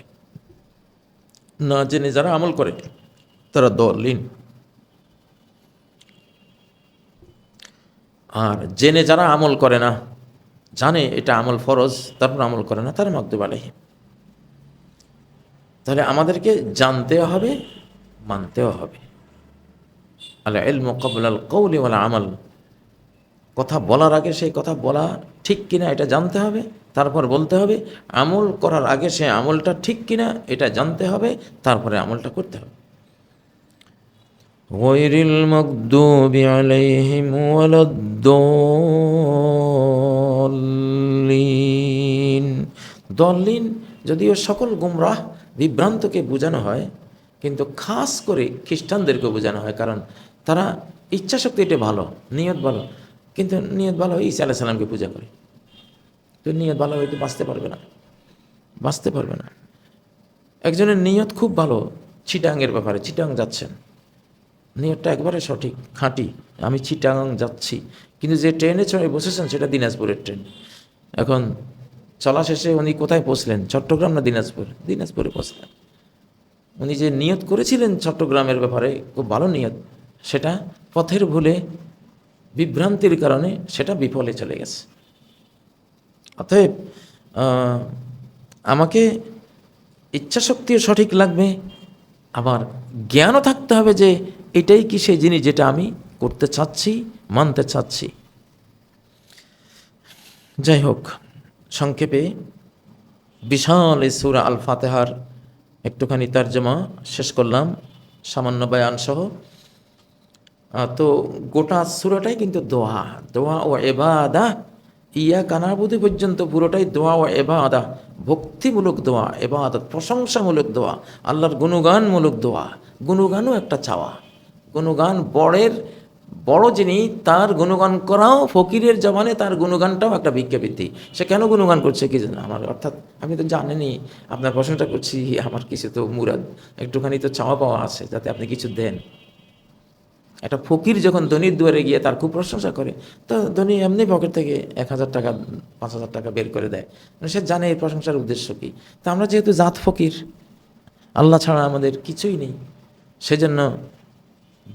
না জেনে যারা আমল করে তারা দলিন। আর জেনে যারা আমল করে না, জানে এটা আমল ফরজ, তারপর আমল করে না, তারা মাগদুব আলাইহিম। তাহলে আমাদেরকে জানতেও হবে, মানতেও হবে। আল ইলমু ক্বাবলাল কওলি ওয়াল আমাল, কথা বলার আগে সেই কথা বলা ঠিক কিনা এটা জানতে হবে, তারপর বলতে হবে। আমল করার আগে সে আমলটা ঠিক কিনা এটা জানতে হবে, তারপরে আমলটা করতে হবে। গায়রিল মাগদুবি আলাইহিম ওয়ালাদ-দাল্লিন। দল্লিন যদিও সকল গুমরাহ বিভ্রান্তকে বোঝানো হয়, কিন্তু খাস করে খ্রিস্টানদেরকে বোঝানো হয়, কারণ তারা ইচ্ছাশক্তি এটা ভালো, নিয়ত ভালো, কিন্তু নিয়ত ভালো ঈসা আলাইহিস সালামকে পূজা করে। তো নিয়ত ভালো হয়তো বাঁচতে পারবে না। একজনের নিয়ত খুব ভালো চিটাঙের ব্যাপারে, চিটাং যাচ্ছেন, নিয়তটা একবারে সঠিক খাঁটি, আমি চিটাং যাচ্ছি, কিন্তু যে ট্রেনে চড়ে বসেছেন সেটা দিনাজপুরের ট্রেন। এখন চলা শেষে উনি কোথায় পৌঁছলেন? চট্টগ্রাম না দিনাজপুর? দিনাজপুরে পৌঁছলেন। উনি যে নিয়ত করেছিলেন চট্টগ্রামের ব্যাপারে, খুব ভালো নিয়ত, সেটা পথের ভুলে বিভ্রান্তির কারণে সেটা বিফলে চলে গেছে। অতএব আমাকে ইচ্ছাশক্তিও সঠিক লাগবে, আবার জ্ঞানও থাকতে হবে যে এটাই কি সেই জিনিস যেটা আমি করতে চাচ্ছি, মানতে চাচ্ছি। যাই হোক, সংক্ষেপে বিশাল এই সূরা আল ফাতিহার একটুখানি তর্জমা শেষ করলাম সামান্য বয়ানসহ। তো গোটা সূরাটাই কিন্তু দোয়া, দোয়া ও ইবাদা, ইয়া কানাবুদি পর্যন্ত পুরোটাই দোয়া ও ইবাদা, ভক্তিমূলক দোয়া, ইবাদত, প্রশংসামূলক দোয়া, আল্লাহর গুণগানমূলক দোয়া। গুণগানও একটা চাওয়া, গুণগান বড় যিনি তার গুণগান করাও ফকিরের জবানে, তার গুণগানটাও একটা ভিক্ষাবৃত্তি। সে কেন গুণগান করছে কি জানে আমার, অর্থাৎ আপনি তো জানেনই আপনার প্রশংসা করছি, আমার কিছু তো মুরাদ, একটুখানি তো চাওয়া পাওয়া আছে যাতে আপনি কিছু দেন। একটা ফকির যখন ধনীর দুয়ারে গিয়ে তার খুব প্রশংসা করে, তো ধনী এমনি পকেট থেকে 1,000 টাকা 5,000 টাকা বের করে দেয়, সে জানে এই প্রশংসার উদ্দেশ্য কী। তা আমরা যেহেতু জাত ফকির, আল্লাহ ছাড়া আমাদের কিছুই নেই, সেজন্য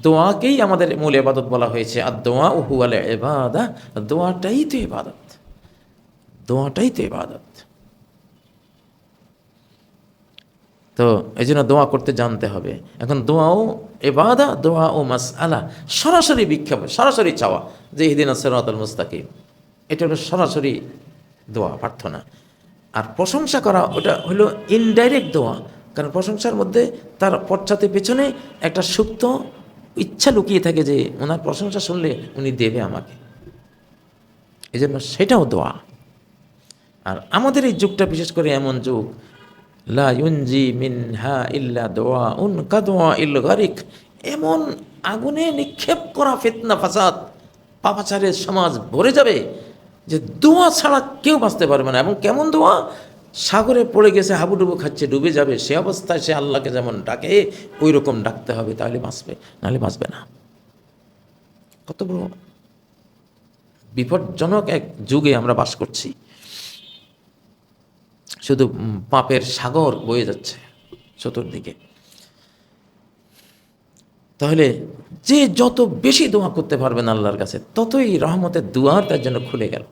দোয়াকেই আমাদের মূল ইবাদত বলা হয়েছে। আর দোয়া ও হুয়াল ইবাদা, দোয়াটাই তো ইবাদত, দোয়াটাই তো ইবাদত। তো এই জন্য দোয়া করতে জানতে হবে। এখন দোয়াও ইবাদা, দোয়া ও মাসআলা, সরাসরি বিক্ষেপ, সরাসরি চাওয়া যে ইহদিনাস সিরাতাল মুস্তাকিম, এটা হলো সরাসরি দোয়া, প্রার্থনা। আর প্রশংসা করা ওটা হলো ইনডাইরেক্ট দোয়া, কারণ প্রশংসার মধ্যে তার পশ্চাতে পেছনে একটা সুপ্ত ইচ্ছা লুকিয়ে থাকে যে ওনার প্রশংসা শুনলে উনি দেবে আমাকে, এই জন্য সেটাও দোয়া। আর আমাদের এই যুগটা বিশেষ করে এমন যুগ, লা ইউনজি মিনহা ইল্লা দুআউন কাদুআইল গারিক, এমন আগুনে নিক্ষেপ করা ফিতনা ফাসাদ পাপাচারের সমাজ ভরে যাবে যে দোয়া ছাড়া কেউ বাঁচতে পারবে না। এবং কেমন দোয়া? সাগরে পড়ে গেছে, হাবুডুবু খাচ্ছে, ডুবে যাবে, সে অবস্থায় সে আল্লাহকে যেমন ডাকে ওই রকম ডাকতে হবে, তাহলে বাঁচবে, নাহলে বাঁচবে না। কত বড় বিপজ্জনক এক যুগে আমরা বাস করছি, শুধু পাপের সাগর বয়ে যাচ্ছে চতুর্দিকে। তাহলে যে যত বেশি দোয়া করতে পারবেন আল্লাহর কাছে, ততই রহমতের দুয়ার তার জন্য খুলে গেল।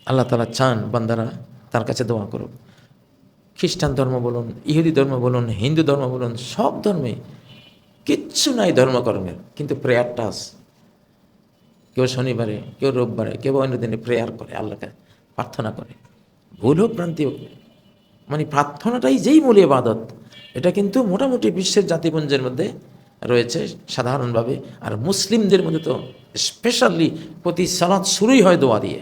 আল্লাহ তাআলা চান বান্দারা তার কাছে দোয়া করুক। খ্রিস্টান ধর্ম বলুন, ইহুদি ধর্ম বলুন, হিন্দু ধর্ম বলুন, সব ধর্মে কিচ্ছু নাই ধর্মকর্মের, কিন্তু প্রেয়ারটা আছে। কেউ শনিবারে, কেউ রোববারে, কেউ অন্য দিনে প্রেয়ার করে, আল্লাহকে প্রার্থনা করে। ভুল হোক, ভ্রান্তি হোক, মানে প্রার্থনাটাই যেই মূল ইবাদত, এটা কিন্তু মোটামুটি বিশ্বের জাতিপুঞ্জের মধ্যে রয়েছে সাধারণভাবে। আর মুসলিমদের মধ্যে তো স্পেশালি প্রতি সালাত শুরুই হয় দোয়া দিয়ে।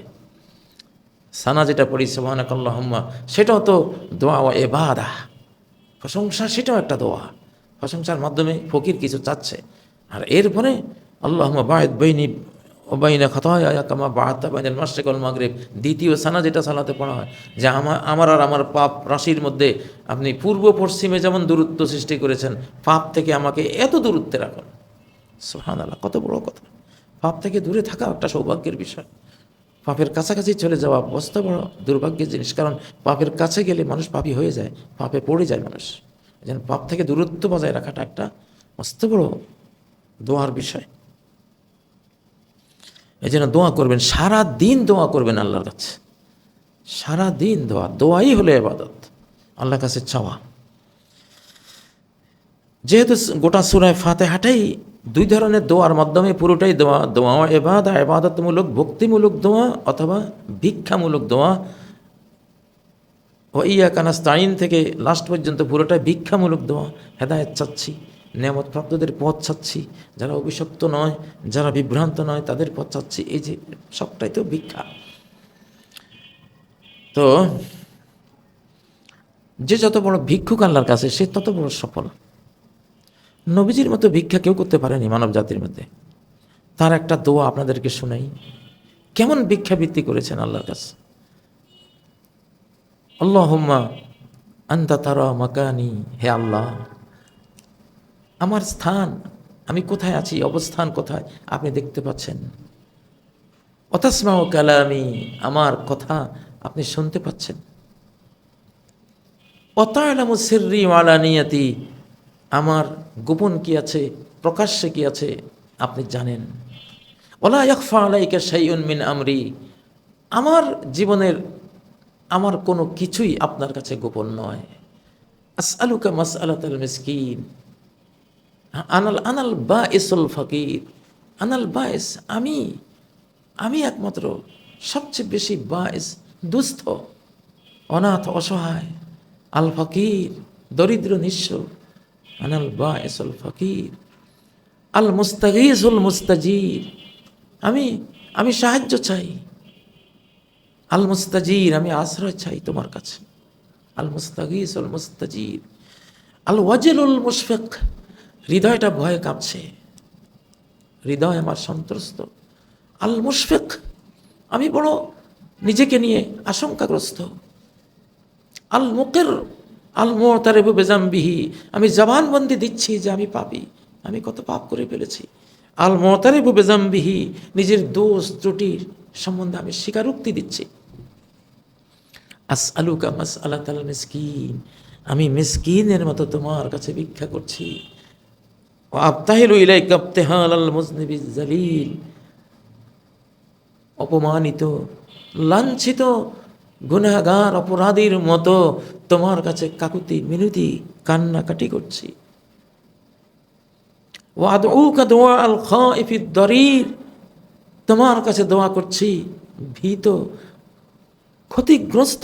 সানা যেটা পড়ি সুবহানাকাল্লাহুম্মা, সেটাও তো দোয়া ও ইবাদা, প্রশংসা, সেটাও একটা দোয়া। প্রশংসার মাধ্যমে ফকির কিছু চাচ্ছে। আর এরপরে আল্লাহুম্মা বাঈদ বাইনি ও বাইনা খাতায়া কামা বা'আদতা বাইনাল মাশরিক ওয়াল মাগরিব, দ্বিতীয় সানা যেটা সালাতে পড়া হয়, যে আমার আর আমার পাপ রাশির মধ্যে আপনি পূর্ব পশ্চিমে যেমন দূরত্ব সৃষ্টি করেছেন, পাপ থেকে আমাকে এত দূরত্বে রাখুন। সুবহানাল্লাহ, কত বড় কথা! পাপ থেকে দূরে থাকা একটা সৌভাগ্যের বিষয়। পাপের কাছাকাছি চলে যাওয়া মস্ত বড় দুর্ভাগ্যের জিনিস, কারণ পাপের কাছে গেলে মানুষ পাপী হয়ে যায়, পাপে পড়ে যায় মানুষ। এই জন্য পাপ থেকে দূরত্ব বজায় রাখাটা একটা মস্ত বড় দোয়ার বিষয়। এই জন্য দোয়া করবেন, সারা দিন দোয়া করবেন আল্লাহর কাছে, সারা দিন দোয়া, দোয়াই হলো ইবাদত, আল্লাহর কাছে চাওয়া। যেহেতু গোটা সূরা ফাতিহাটাই দুই ধরনের দোয়ার মাধ্যমে পুরোটাই দোয়া, দোয়া ও ইবাদা, ইবাদতমূলক ভক্তিমূলক দোয়া অথবা ভিক্ষামূলক দোয়া। ও ইয়াকা নাস্তাইন থেকে লাস্ট পর্যন্ত পুরোটাই ভিক্ষামূলক দোয়া। হেদায়েত চাচ্ছি, নেয়ামত প্রাপ্তদের পথ চাচ্ছি, যারা অভিশপ্ত নয়, যারা বিভ্রান্ত নয়, তাদের পথ চাচ্ছি। এই যে সবটাই তো ভিক্ষা। তো যে যত বড় ভিক্ষুক আল্লাহর কাছে, সে তত বড় সফল। নবীজির মতো ভিক্ষা কেউ করতে পারেনি মানব জাতির মধ্যে। তার একটা দোয়া আপনাদেরকে শোনাই, কেমন ভিক্ষাবৃত্তি করেছেন আল্লাহর কাছে। আল্লাহুম্মা আনতা তারা মাকানি, হে আল্লাহ আমার স্থান, আমি কোথায় আছি, অবস্থান কোথায় আপনি দেখতে পাচ্ছেন। অতাসমাউ কালামি, আমার কথা আপনি শুনতে পাচ্ছেন। অতা'লামু সিররি ওয়া আলানিয়াতি, আমার গোপন কি আছে, প্রকাশ্যে কি আছে আপনি জানেন। ওয়ালা ইয়াখফা আলাইকা শাইউন মিন আমরি, আমার জীবনের আমার কোনো কিছুই আপনার কাছে গোপন নয়। আসআলুকা মাসআলাতাল মিসকিন, আনাল বাইসুল ফকির, আনাল বাইস, আমি একমাত্র সবচেয়ে বেশি বাইস, দুস্থ, অনাথ, অসহায়, আল ফকির, দরিদ্র নিঃস্ব, আনাল বাইসুল ফকির, আল মুস্তাগীসুল মুস্তাজির, আমি সাহায্য চাই, আল মুস্তাজির, আমি আশ্রয় চাই তোমার কাছে, আল মুস্তাগীসুল মুস্তাজির, আল ওয়াজিলুল মুশফিক, হৃদয়টা ভয়ে কাঁপছে, হৃদয় আমার সন্ত্রস্ত, আল মুশফিক, আমি বড় নিজেকে নিয়ে আশঙ্কাগ্রস্ত, আল মুকির, আল মুতারিফু বিজামবিহি, আমি জবানবন্দি দিচ্ছি যে আমি পাপী, আমি কত পাপ করে ফেলেছি। আল মুতারিফু বিজামবিহি, নিজের দোষ ত্রুটির সম্বন্ধে আমি স্বীকারোক্তি দিচ্ছি। আসআলুকা মাসআলাতাল মিসকিন, আমি মিসকিনের মতো তোমার কাছে ভিক্ষা করছি। ওয়া আবতাহিলু ইলাইকা ইবতিহালাল মুজনিবিজ জালিল, অপমানিত, লাঞ্ছিত, গুনাহগার, অপরাধীর মতো তোমার কাছে কাকুতি মিনতি কান্নাকাটি করছি। ওয়া আদউকা দুআ আল খাইফিদ দরির, তোমার কাছে দোয়া করছি ভীত, ক্ষতিগ্রস্ত,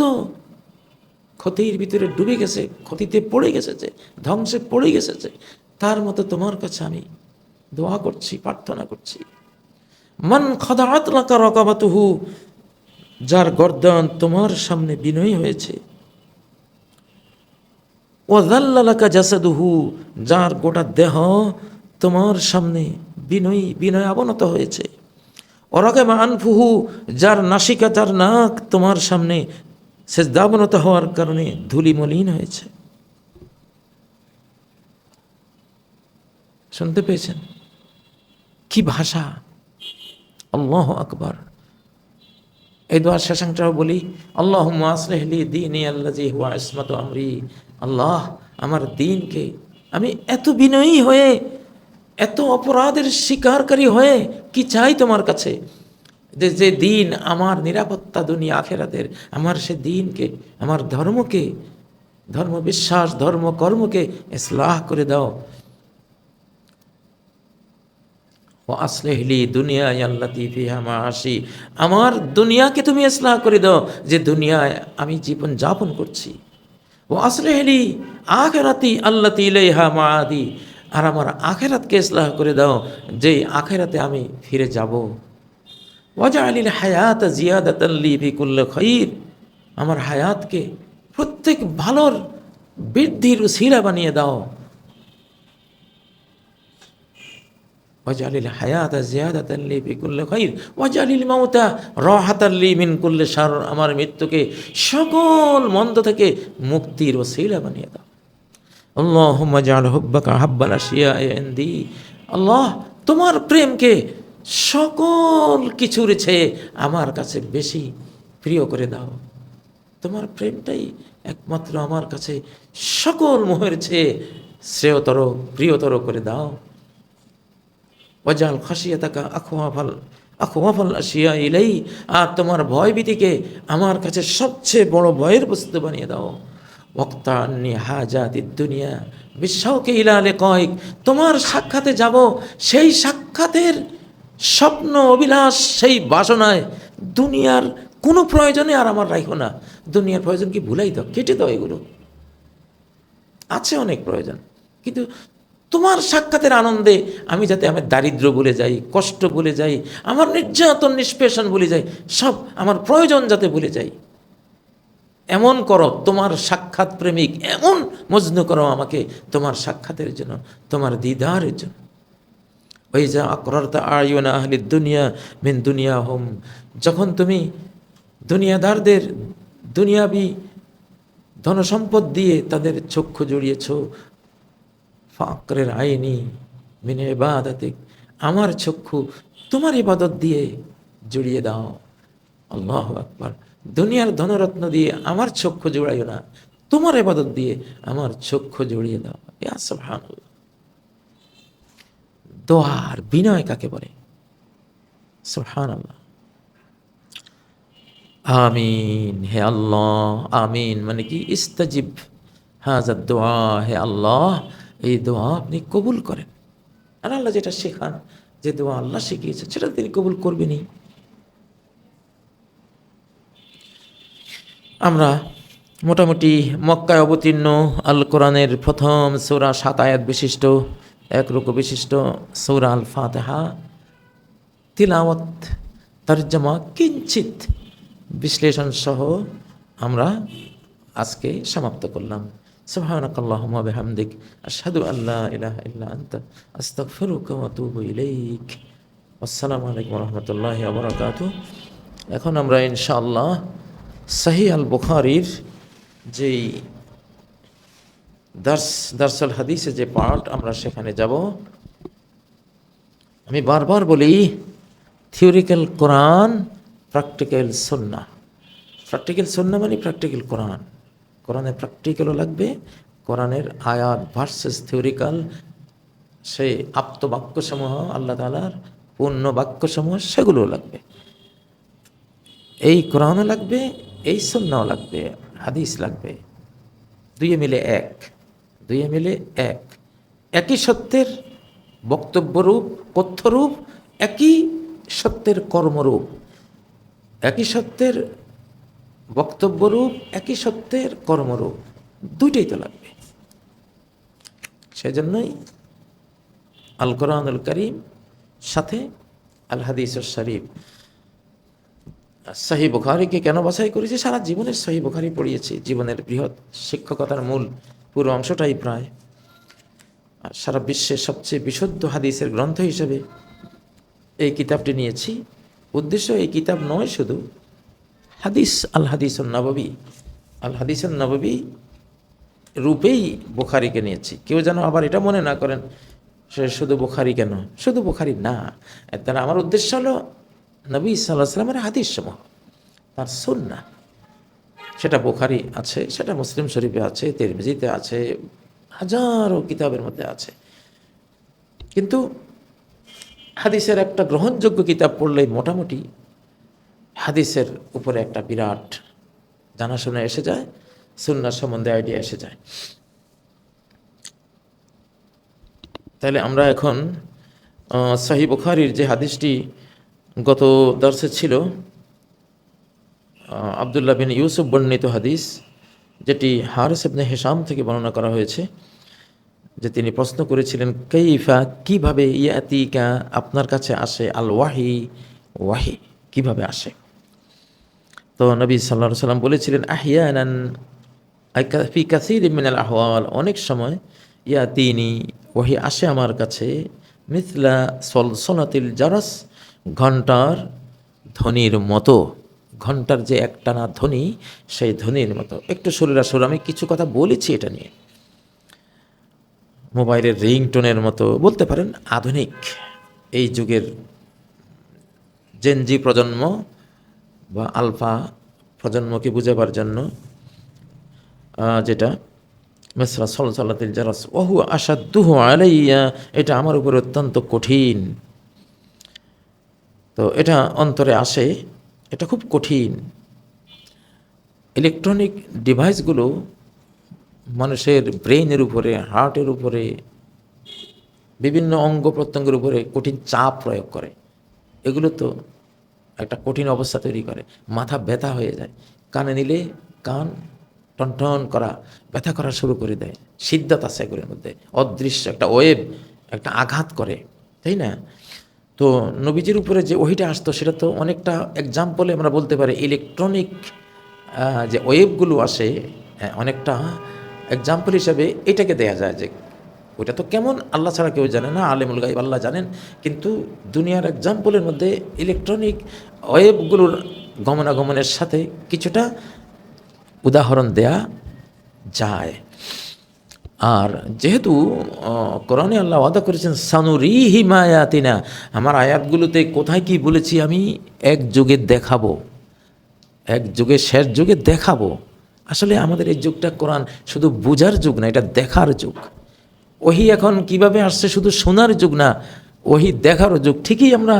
ক্ষতির ভিতরে ডুবে গেছে, ক্ষতিতে পড়ে গেছে, যে ধ্বংসে পড়ে গেছে, যে তার মতো তোমার কাছে আমি দোয়া করছি, প্রার্থনা করছি। মান খাদাআত লাকা রাকাবাতুহু, যার গর্দান তোমার সামনে বিনয়ী হয়েছে। ওয়া যাল্লা লাকা জাসাদুহু, যার গোটা দেহ তোমার সামনে বিনয় অবনত হয়েছে। ওয়ারাকামা আনফুহু, যার নাসিকা, যার নাক তোমার সামনে সেজদাবনত হওয়ার কারণে ধুলি মলিন হয়েছে। শুনতে পেয়েছেন কি ভাষা! আল্লাহু আকবার। এই দোয়ার শেষাংশটাও বলি, আল্লাহুম্মা আসলিহ লি দীনি আল্লাযী হুয়া ইসমাতু আমরি, আল্লাহ আমার দ্বীনকে, আমি এত বিনয়ী হয়ে, এত অপরাধের স্বীকারকারী হয়ে কি চাই তোমার কাছে, যে দিন আমার নিরাপত্তা দুনিয়া আখেরাতের, আমার সে দিনকে, আমার ধর্মকে, ধর্ম বিশ্বাস, ধর্ম কর্মকে ইসলাহ করে দাও। ও আসলিহ লি দুনিয়ায় আল্লাতী ফিহা মাআশি, আমার দুনিয়াকে তুমি ইসলাহ করে দাও, যে দুনিয়ায় আমি জীবন যাপন করছি। ও আসলিহ লি আখিরাতি আল্লাতী ইলাইহা মাআদি, আর আমার আখেরাতকে ইসলাহ করে দাও, যে আখেরাতে আমি ফিরে যাব। ওয়াজআলিল হায়াতা জিয়াদাতান লি ফি কুল্লি খাইর, আমার হায়াতকে প্রত্যেক ভালোর বৃদ্ধির উসিলা বানিয়ে দাও। ওয়াজআলিল হায়াতা জিয়াদাতান লি ফি কুল্লি খাইর ওয়াজআলিল মাউতা রাহাতান লি মিন কুল্লি শার, আমার মৃত্যুকে সকল মন্দ থেকে মুক্তির ওসিলা বানিয়ে দাও। আল্লাহুম্মা জাআল হুব্বাকা হাব্বাল আশিয়া'i ইনদি, আল্লাহ তোমার প্রেমকে সকল কিছুর চেয়ে আমার কাছে বেশি প্রিয় করে দাও। তোমার প্রেমটাই একমাত্র আমার কাছে সকল মোহের চেয়ে শ্রেয়তর, প্রিয়তর করে দাও। ওয়াজাল খাশিয়াতাকা আখওয়াফাল আশিয়া ইলাই, আর তোমার ভয়ভীতিকে আমার কাছে সবচেয়ে বড় ভয়ের বস্তু বানিয়ে দাও। ওয়াক্তানি হাজাতিদ দুনিয়া বিশাউকি ইলা লিকাইক, তোমার সাক্ষাতে যাব, সেই সাক্ষাতের স্বপ্ন, অভিলাষ, সেই বাসনায় দুনিয়ার কোনো প্রয়োজনে আর আমার রাখো না। দুনিয়ার প্রয়োজন কি ভুলাই দাও, কেটে দাও, এগুলো আছে অনেক প্রয়োজন, কিন্তু তোমার সাক্ষাতের আনন্দে আমি যাতে আমার দারিদ্র্য ভুলে যাই, কষ্ট ভুলে যাই, আমার নির্যাতন নিষ্পেষণ ভুলে যাই, সব আমার প্রয়োজন যাতে ভুলে যাই, এমন করো তোমার সাক্ষাৎ প্রেমিক, এমন মজনু করো আমাকে তোমার সাক্ষাতের জন্য, তোমার দিদারের জন্য। ওই যা আকরারতা আয়ুনা আহলি দুনিয়া মিন দুনিয়াহুম, যখন তুমি দুনিয়াদারদের দুনিয়াবি ধনসম্পদ দিয়ে তাদের চক্ষু জুড়িয়েছ। ফাকরের আইনি মিনে ইবাদাতিক, আমার চক্ষু তোমার ইবাদত দিয়ে জুড়িয়ে দাও। আল্লাহু আকবার। দুনিয়ার ধনরত্ন দিয়ে আমার চক্ষু জুড়াইও না, তোমার ইবাদত দিয়ে আমার চক্ষু জুড়িয়ে দাও। ইয়া সুবহানাল্লাহ। দোয়ার বিনয় কাকে বলে? সুবহানাল্লাহ। আমিন, হে আল্লাহ। আমিন মানে কি? ইস্তাজিব হাযা দোয়া, হে আল্লাহ এই দোয়া আপনি কবুল করেন। আর আল্লাহ যেটা শেখান, যে দোয়া আল্লাহ শিখিয়েছে সেটা তিনি কবুল করবেনই। আমরা মোটামুটি মক্কায় অবতীর্ণ আল কোরআনের প্রথম সূরা 7 আয়াত বিশিষ্ট, 1 রুকু বিশিষ্ট সূরা আল ফাতিহা তিলাওয়াত, তরজমা, কিঞ্চিত বিশ্লেষণ সহ আমরা আজকে সমাপ্ত করলাম। সুবহানাকাল্লাহুম্মা বিহামদিক, আশহাদু আল্লা ইলাহা ইল্লা আনতা, আস্তাগফিরুকা ওয়া আতুবু ইলাইক। আসসালামু আলাইকুম ওয়া রাহমাতুল্লাহি ওয়া বারাকাতুহু। এখন আমরা ইনশাআল্লাহ সহিহ আল বুখারীর যেই দারসুল হাদিসে যে পার্ট, আমরা সেখানে যাব। আমি বারবার বলি, থিওরিক্যাল কোরআন, প্র্যাকটিক্যাল সুন্নাহ। প্র্যাকটিক্যাল সুন্নাহ মানে প্র্যাকটিক্যাল কোরআন। কোরআনে প্র্যাকটিক্যালও লাগবে, কোরআনের আয়াত ভার্সেস থিওরিক্যাল, সেই আপ্তবাক্যসমূহ আল্লাহ তাআলার পূর্ণ বাক্যসমূহ সেগুলোও লাগবে। এই কোরআনও লাগবে, এই সুন্নাহও লাগবে, হাদিস লাগবে। দুইয়ে মিলে এক, দুইয়ে মিলে এক। একই সত্যের বক্তব্যরূপ, কথ্যরূপ, একই সত্যের কর্মরূপ, একই সত্যের বক্তব্যরূপ, একই সত্যের কর্মরূপ, দুইটাই তো লাগবে। সেজন্যই আল কোরআনুল কারীম সাথে আল হাদিসুস শরীফ। সহিহ বুখারীকে কেন বাছাই করেছি? সারা জীবনের সহিহ বুখারী পড়িয়েছি, জীবনের বৃহৎ শিক্ষকতার মূল পুরো অংশটাই প্রায়। আর সারা বিশ্বের সবচেয়ে বিশুদ্ধ হাদিসের গ্রন্থ হিসেবে এই কিতাবটি নিয়েছি। উদ্দেশ্য এই কিতাব নয় শুধু হাদিস, আল হাদিসুন নববী, আল হাদিসুন নববী রূপেই বুখারীকে নিয়েছি। কেউ যেন আবার এটা মনে না করেন সে শুধু বুখারী কেন, শুধু বুখারী না। তার আমার উদ্দেশ্য হলো নবী সাল্লাল্লাহু আলাইহি ওয়াসাল্লামের হাদিসসমূহ, তার সুন্নাহ। সেটা বুখারী আছে, সেটা মুসলিম শরীফে আছে, তিরমিজিতে আছে, হাজারো কিতাবের মধ্যে আছে। কিন্তু হাদিসের একটা গ্রহণযোগ্য কিতাব পড়লেই মোটামুটি হাদিসের উপরে একটা বিরাট জানাশোনা এসে যায়, সুন্নাহ সম্বন্ধে আইডিয়া এসে যায়। তাহলে আমরা এখন সহিহ বুখারীর যে হাদিসটি গত দর্শে ছিল, আব্দুল্লাহ বিন ইউসুফ বর্ণিত হাদিস, যেটি হারিস ইবনে হিশাম থেকে বর্ণনা করা হয়েছে, যে তিনি প্রশ্ন করেছিলেন, কাইফা, কিভাবে, ইয়াতিকা, আপনার কাছে আসে, আল ওয়াহি, ওয়াহি কিভাবে আসে। তো নবী সাল্লাল্লাহু আলাইহি ওয়াসাল্লাম বলেছিলেন, আহিয়ানান ফি কাসীরিন মিনাল আহওয়াল, অনেক সময়, ইয়াতিনি, ওয়াহি আসে আমার কাছে, মিথলা সলসলাতিল জারাস, ঘণ্টার ধ্বনির মতো। ঘণ্টার যে একটানা ধ্বনি, সেই ধ্বনির মতো। একটু সুর, আমি কিছু কথা বলেছি এটা নিয়ে। মোবাইলের রিংটোনের মতো বলতে পারেন। আধুনিক এই যুগের জেনজি প্রজন্ম বা আলফা প্রজন্মকে বুঝাবার জন্য যেটা মিসরা সলসলাতিল জারাস ওহু আসাদ্দুহু আলাইয়া, এটা আমার উপর অত্যন্ত কঠিন। তো এটা অন্তরে আসে, এটা খুব কঠিন। ইলেকট্রনিক ডিভাইসগুলো মানুষের ব্রেইনের উপরে, হার্টের উপরে, বিভিন্ন অঙ্গ প্রত্যঙ্গের উপরে কঠিন চাপ প্রয়োগ করে। এগুলো তো একটা কঠিন অবস্থা তৈরি করে, মাথা ব্যথা হয়ে যায়। কানে নিলে কান টনটন করা, ব্যথা করা শুরু করে দেয়। সিদ্ধাত আছে এগুলোর মধ্যে, অদৃশ্য একটা ওয়েব, একটা আঘাত করে, তাই না? তো নবীজির উপরে যে ওহিটা আসতো, সেটা তো অনেকটা এক্সাম্পলে আমরা বলতে পারি ইলেকট্রনিক যে ওয়েবগুলো আসে, অনেকটা এক্সাম্পল হিসাবে এটাকে দেয়া যায় যে ওইটা তো কেমন আল্লাহ ছাড়া কেউ জানে না, আলেমুল গায়ব আল্লাহ জানেন। কিন্তু দুনিয়ার এক্সাম্পলের মধ্যে ইলেকট্রনিক ওয়েবগুলোর গমনাগমনের সাথে কিছুটা উদাহরণ দেয়া যায়। আর যেহেতু কোরআনে আল্লাহ ওয়াদা করেছেন সানুরিহিম আয়াতিনা, আমার আয়াতগুলোতে কোথায় কি বলেছি আমি এক যুগে দেখাবো, এক যুগে শেষ যুগে দেখাবো। আসলে আমাদের এই যুগটা কোরআন শুধু বোঝার যুগ না, এটা দেখার যুগ। ওহি এখন কিভাবে আসছে শুধু শোনার যুগ না, ওহি দেখারও যুগ। ঠিকই আমরা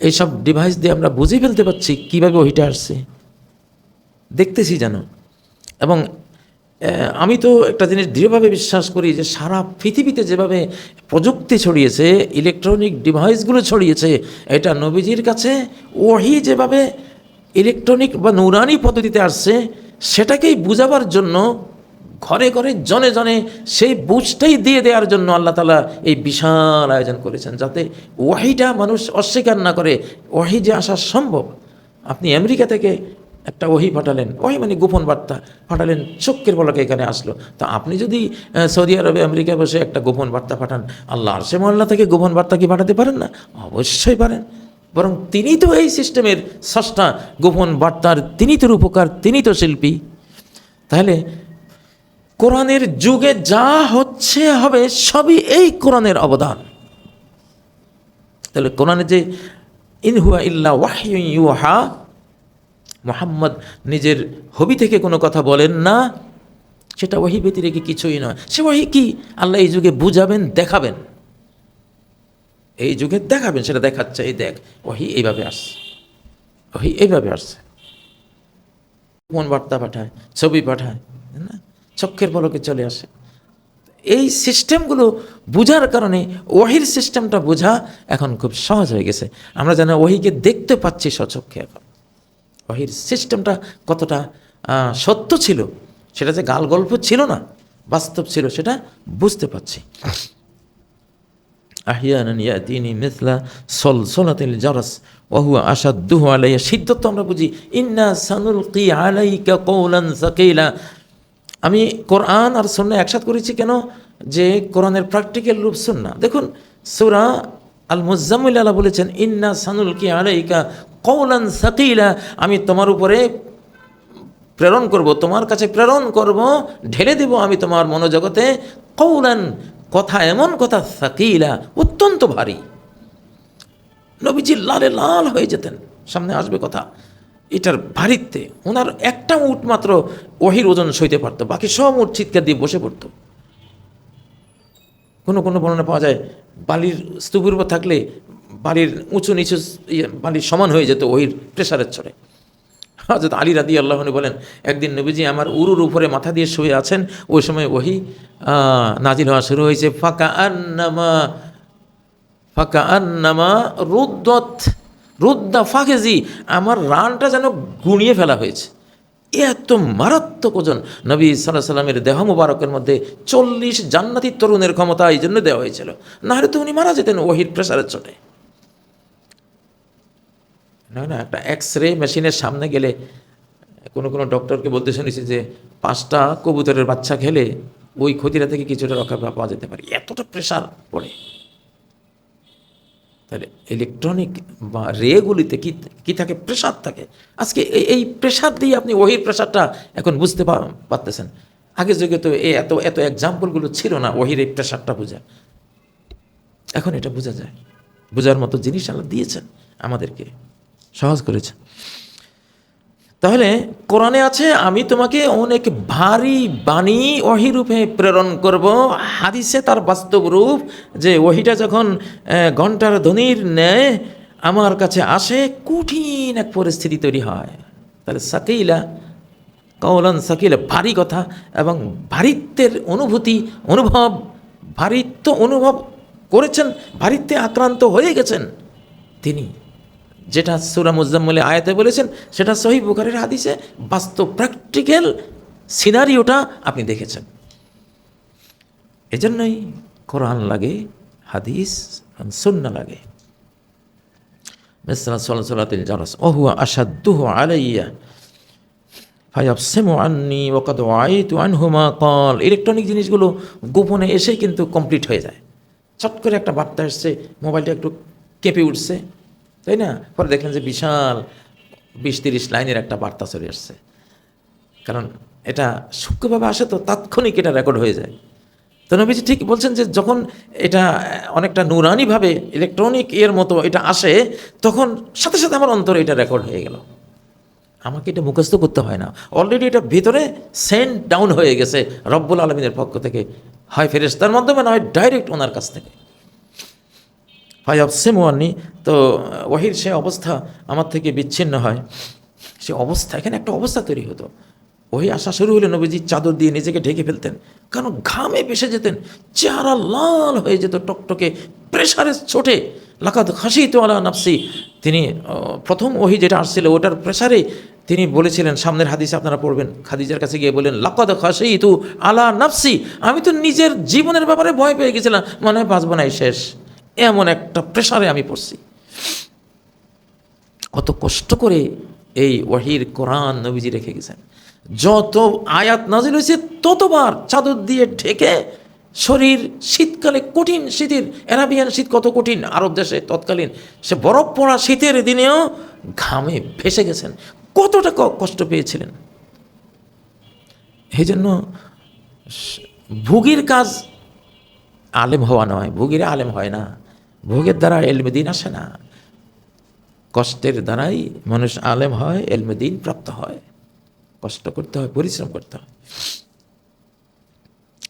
এইসব ডিভাইস দিয়ে আমরা বুঝে ফেলতে পারছি কীভাবে ওহিটা আসছে, দেখতেছি যেন। এবং আমি তো একটা জিনিস দৃঢ়ভাবে বিশ্বাস করি যে সারা পৃথিবীতে যেভাবে প্রযুক্তি ছড়িয়েছে, ইলেকট্রনিক ডিভাইসগুলো ছড়িয়েছে, এটা নবীজির কাছে ওহি যেভাবে ইলেকট্রনিক বা নূরানি পদ্ধতিতে আসছে, সেটাকেই বুঝাবার জন্য ঘরে ঘরে জনে জনে সেই বুঝটাই দিয়ে দেওয়ার জন্য আল্লাহ তাআলা এই বিশাল আয়োজন করেছেন, যাতে ওয়াহিটা মানুষ অস্বীকার না করে। ওয়াহি যে আসা সম্ভব। আপনি আমেরিকা থেকে একটা ওহি পাঠালেন, ওহি মানে গোপন বার্তা পাঠালেন, চক্কের পলকে এখানে আসলো। তা আপনি যদি সৌদি আরবে আমেরিকায় বসে একটা গোপন বার্তা পাঠান, আল্লাহ আরশে মহল্লা থেকে গোপন বার্তা কি পাঠাতে পারেন না? অবশ্যই পারেন। বরং তিনি তো এই সিস্টেমের স্রষ্টা, গোপন বার্তার তিনি তো রূপকার, তিনি তো শিল্পী। তাহলে কোরআনের যুগে যা হচ্ছে হবে সবই এই কোরআনের অবদান। তাহলে কোরআনে যে ইন হুয়া ইল্লা ওয়াহয়ুন ইউহা, মুহাম্মদ নিজের হবি থেকে কোনো কথা বলেন না, সেটা ওয়াহি ব্যতিরেকে কিছুই নয়। সে ওয়াহি কি আল্লাহ এই যুগে বুঝাবেন, দেখাবেন, এই যুগে দেখাবেন, সেটা দেখাচ্ছে। এই দেখ ওয়াহি এইভাবে আসছে, ওয়াহি এইভাবে আসছে। কোন বার্তা পাঠায়, ছবি পাঠায় না, চক্ষের পলকে চলে আসে। এই সিস্টেমগুলো বোঝার কারণে ওয়াহির সিস্টেমটা বোঝা এখন খুব সহজ হয়ে গেছে। আমরা যেন ওয়াহিকে দেখতে পাচ্ছি স্বচক্ষে। এখন ওয়াহির সিস্টেমটা কতটা সত্য ছিল, সেটা যে গাল গল্প ছিল না, বাস্তব ছিল, সেটা বুঝতে পারছি। আহিয়ানান ইয়াতিনি মিসলা সলসলাতিল জারাস ওয়া হুয়া আশাদ্দুহু আলাইয়া। সিদ্ধান্ত আমরা বুঝি ইন্না সানুলকি আলাইকা কওলান সাকিলা। আমি কোরআন আর সুন্নাহ একসাথে করেছি কেন? যে কোরআনের প্র্যাকটিক্যাল রূপ সুন্নাহ। দেখুন সূরা আল মুজাম্মিল আল্লাহ বলেছেন ইন্না সানুলকি আলাইকা কওলান সাকিলা, আমি তোমার উপরে প্রেরণ করব, তোমার কাছে প্রেরণ করব, ঢেলে দেব আমি তোমার মনোজগতে কওলান, কথা, এমন কথা, সাকিলা, অত্যন্ত ভারী। নবীজি লালে লাল হয়ে যেতেন, সামনে আসবে কথা, এটার ভারীত্বে ওনার একটা উট মাত্র ওহির ওজন সইতে পারতো, বাকি সব উট চিৎকার দিয়ে বসে পড়তো। কোনো কোনো বর্ণনা পাওয়া যায় বালির স্তূপের উপর থাকলে বালির উঁচু নিচু বালির সমান হয়ে যেত ওহির প্রেসারের চড়ে। হযরত আলী রাদিয়াল্লাহু আনহু বলেন, একদিন নবীজি আমার উরুর উপরে মাথা দিয়ে শুয়ে আছেন, ওই সময় ওহি নাজিল হওয়া শুরু হয়েছে। ফাকা আন্নামা রুদ্দা ফাকেজি, আমার রানটা যেন গুঁড়িয়ে ফেলা হয়েছে। এত মারাত্মক ওজন। নবী সাল্লাল্লাহু আলাইহি সাল্লামের দেহ মুবারকের মধ্যে 40 জান্নাতি তরুণের ক্ষমতা এই জন্য দেওয়া হয়েছিল, না হলে তো উনি মারা যেতেন ওহির প্রেসারের চোটে। না একটা এক্স-রে মেশিনের সামনে গেলে কোনো কোনো ডক্টরকে বলতে শুনেছি যে 5টা কবুতরের বাচ্চা খেলে ওই ক্ষতিটা থেকে কিছুটা রক্ষা পাওয়া যেতে পারে, এতটা প্রেশার পড়ে। তাহলে ইলেকট্রনিক বা রেগুলিতে কি থাকে? প্রেশার থাকে। আজকে এই প্রেশার দিয়ে আপনি ওহির প্রেশারটা এখন বুঝতে পারতেছেন। আগের যুগে তো এত এত এক্সাম্পলগুলো ছিল না ওহির এই প্রেশারটা বোঝা। এখন এটা বোঝা যায়, বোঝার মতো জিনিস আল্লাহ দিয়েছেন, আমাদেরকে সহজ করেছেন। তাহলে কোরআনে আছে আমি তোমাকে অনেক ভারী বাণী ওহী রূপে প্রেরণ করব। হাদিসে তার বাস্তব রূপ, যে ওহিটা যখন ঘণ্টার ধ্বনির ন্যায় আমার কাছে আসে, কঠিন এক পরিস্থিতি তৈরি হয়। তাহলে সাকিলা, কওলান সাকিলা, ভারী কথা এবং ভারিত্বের অনুভব, ভারিত্ব অনুভব করেছেন, ভারিত্বে আক্রান্ত হয়ে গেছেন তিনি। যেটা সূরা মুজাম্মিলে আয়াতে বলেছেন, সেটা সহিহ বুখারীর হাদিসে বাস্তব প্র্যাকটিক্যাল সিনারিওটা আপনি দেখেছেন। এজন্যই কোরআন লাগে, হাদিস সুন্নাহ লাগে। মিসলা সলসলাতিল জারাস ওয়া হুয়া আশাদ্দুহু আলাইয়া ফায়াবসিমু আন্নী ওয়া কাদ ওয়াইতু আনহু মা ক্বাল। ইলেকট্রনিক জিনিসগুলো গোপনে এসেই কিন্তু কমপ্লিট হয়ে যায়। চট করে একটা বার্তা এসছে, মোবাইলটা একটু কেঁপে উঠছে, তাই না? পরে দেখলেন যে বিশাল 20-30 লাইনের একটা বার্তা চলে আসছে। কারণ এটা সূক্ষ্মভাবে আসে তো তাৎক্ষণিক এটা রেকর্ড হয়ে যায়। তো নবীজি ঠিক বলছেন যে যখন এটা অনেকটা নুরানিভাবে ইলেকট্রনিক এর মতো এটা আসে, তখন সাথে সাথে আমার অন্তরে এটা রেকর্ড হয়ে গেল। আমাকে এটা মুখস্থ করতে হয় না, অলরেডি এটা ভিতরে সেন্ড ডাউন হয়ে গেছে রব্বুল আলমিনের পক্ষ থেকে, হয় ফেরেশতার মাধ্যমে, নয় ডাইরেক্ট ওনার কাছ থেকে। হয় অবসেমোয়ানি, তো ওয়াহির সে অবস্থা আমার থেকে বিচ্ছিন্ন হয়, সে অবস্থা, এখানে একটা অবস্থা তৈরি হতো। ওই আসা শুরু হলে নবীজি চাদর দিয়ে নিজেকে ঢেকে ফেলতেন, কারণ ঘামে ভেসে যেতেন, চেহারা লাল হয়ে যেত টকটকে, প্রেশারে ছোটে। লাকাদ খাশিতু আলা নাফসি, তিনি প্রথম ওহি যেটা আসছিল ওটার প্রেশারে তিনি বলেছিলেন, সামনের হাদিসে আপনারা পড়বেন, খাদিজার কাছে গিয়ে বলেন লাকাদ খাশিতু আলা নাফসি, আমি তো নিজের জীবনের ব্যাপারে ভয় পেয়ে গেছিলাম, মনে হয় বাঁচব না, শেষ, এমন একটা প্রেশারে আমি পড়ছি। কত কষ্ট করে এই ওয়াহির কোরআন নবীজি রেখে গেছেন। যত আয়াত নাজিল হয়েছে ততবার চাদর দিয়ে ঢেকে শরীর, শীতকালে কঠিন শীতের, অ্যারাবিয়ান শীত কত কঠিন আরব দেশে তৎকালীন, সে বরফ পড়া শীতের দিনেও ঘামে ভেসে গেছেন, কতটা কষ্ট পেয়েছিলেন। এই জন্য ভোগীর কাজ আলেম হওয়া নয়, ভোগীরা আলেম হয় না, ভোগের দ্বারা এলমে দিন আসে না, কষ্টের দ্বারাই মানুষ আলেম হয়, এলমে দিন প্রাপ্ত হয়। কষ্ট করতে হয়, পরিশ্রম করতে হয়।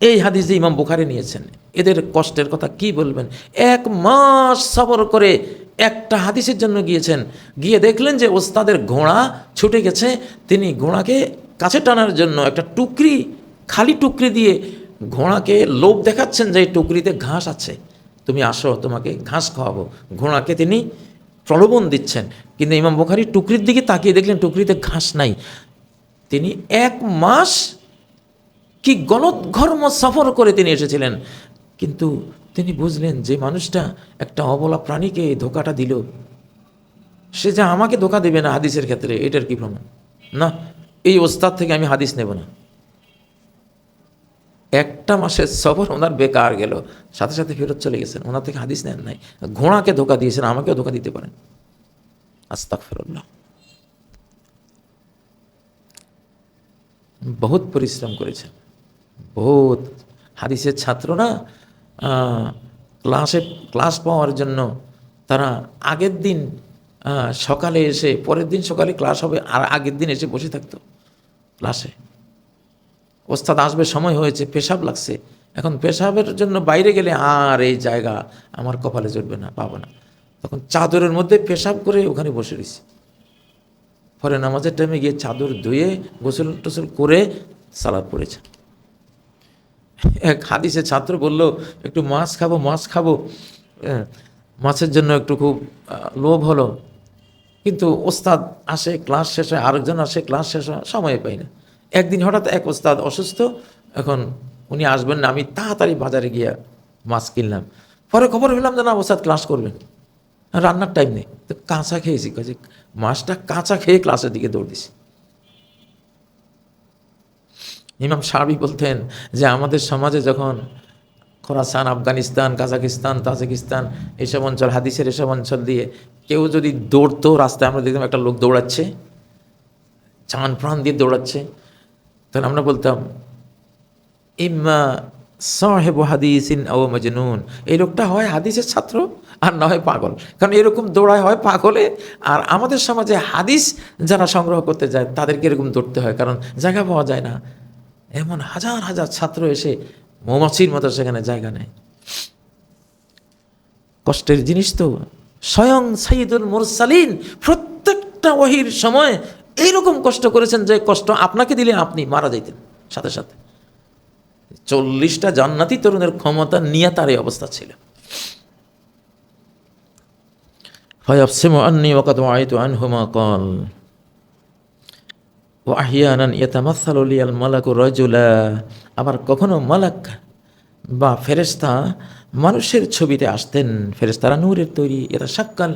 এই হাদিস যে ইমাম বুখারী নিয়েছেন, এদের কষ্টের কথা কি বলবেন। 1 মাস সবর করে একটা হাদিসের জন্য গিয়েছেন, গিয়ে দেখলেন যে ওস্তাদের ঘোড়া ছুটে গেছে, তিনি ঘোড়াকে কাছে টানার জন্য একটা টুকরি, খালি টুকরি দিয়ে ঘোড়াকে লোভ দেখাচ্ছেন যে এই টুকরিতে ঘাস আছে, তুমি আসো, তোমাকে ঘাস খাওয়াবো। ঘোড়াকে তিনি প্রলোভন দিচ্ছেন, কিন্তু ইমাম বুখারী টুকরির দিকে তাকিয়ে দেখলেন টুকরিতে ঘাস নাই। তিনি 1 মাস কি গলৎঘর্ম সফর করে তিনি এসেছিলেন, কিন্তু তিনি বুঝলেন যে মানুষটা একটা অবলা প্রাণীকে ধোকাটা দিল, সে যা আমাকে ধোকা দেবে না হাদিসের ক্ষেত্রে, এটার কি প্রমাণ? না, এই ওস্তাদ থেকে আমি হাদিস নেব না। 1 মাসের সফর ওনার বেকার গেল, সাথে সাথে ফেরত চলে গেছেন, ওনার থেকে হাদিস নেন নাই। ঘোড়াকে ধোকা দিয়েছেন, আমাকেও ধোকা দিতে পারেন। আস্তাগফিরুল্লাহ। বহুত পরিশ্রম করেছেন, বহুত। হাদিসের ছাত্র না, ক্লাস পাওয়ার জন্য তারা আগের দিন সকালে এসে, পরের দিন সকালে ক্লাস হবে, আর আগের দিন এসে বসে থাকতো ক্লাসে। ওস্তাদ আসবে, সময় হয়েছে, পেশাব লাগছে, এখন পেশাবের জন্য বাইরে গেলে আর এই জায়গা আমার কপালে জুটবে না, পাবো না, তখন চাদরের মধ্যে পেশাব করে ওখানে বসে রয়েছি। পরে নামাজের টাইমে গিয়ে চাদর ধুয়ে গোসল টোসল করে সালাদ পড়েছে। এক হাদিসে ছাত্র বলল, একটু মাছ খাবো, মাছ খাবো, মাছের জন্য একটু খুব লোভ হলো, কিন্তু ওস্তাদ আসে, ক্লাস শেষ হয়, আরেকজন আসে, ক্লাস শেষ হয়, সময় পাই না। একদিন হঠাৎ এক ওস্তাদ অসুস্থ, এখন উনি আসবেন না, আমি তাড়াতাড়ি বাজারে গিয়ে মাছ কিনলাম। পরে খবর পেলাম যে না, ওস্তাদ ক্লাস করবেন, রান্নার টাইম নেই, তো কাঁচা খেয়েছি, কাজে মাছটা কাঁচা খেয়ে ক্লাসের দিকে দৌড় দিছি। ইমাম শারবি বলতেন যে আমাদের সমাজে যখন খোরাসান, আফগানিস্তান, কাজাকিস্তান, তাজিকিস্তান এইসব অঞ্চল, হাদিসের এসব অঞ্চল দিয়ে কেউ যদি দৌড়তো রাস্তায়, আমরা দেখতাম একটা লোক দৌড়াচ্ছে, চান প্রাণ দিয়ে দৌড়াচ্ছে, তখন আমরা বলতাম ইম্মা সাহেব হাদিসিন আও মাজনুন, এই লোকটা হয় হাদিসের ছাত্র আর না হয় পাগল, কারণ এরকম দৌড়ায় হয় পাগলে। আর আমাদের সমাজে হাদিস যারা সংগ্রহ করতে যায় তাদেরকে এরকম দৌড়তে হয়, কারণ জায়গা পাওয়া যায় না। এমন হাজার হাজার ছাত্র এসে মৌমাছির মতো সেখানে জায়গা নেয়। কষ্টের জিনিস তো। স্বয়ং সাইয়্যিদুল মুরসালিন প্রত্যেকটা ওহীর সময় এইরকম কষ্ট করেছেন যে কষ্ট আপনাকে দিলে আপনি মারা যাইতেন সাথে সাথে। 40টা জান্নাতি তরুণের ক্ষমতা নিয়ে তার এই অবস্থা ছিল। ফায়াবসিমু আন্নী ওয়াকাদ ওয়াইতু আনহুমা ক্বাল ওয়া আহইয়ানান ইয়াতামাসসালু লিয়াল মালাকু রাজুলা, আবার কখনো মালাক বা ফেরেশতা মানুষের ছবিতে আসতেন। ফেরেশতারা নূরের তৈরি, এরা শাক্কাল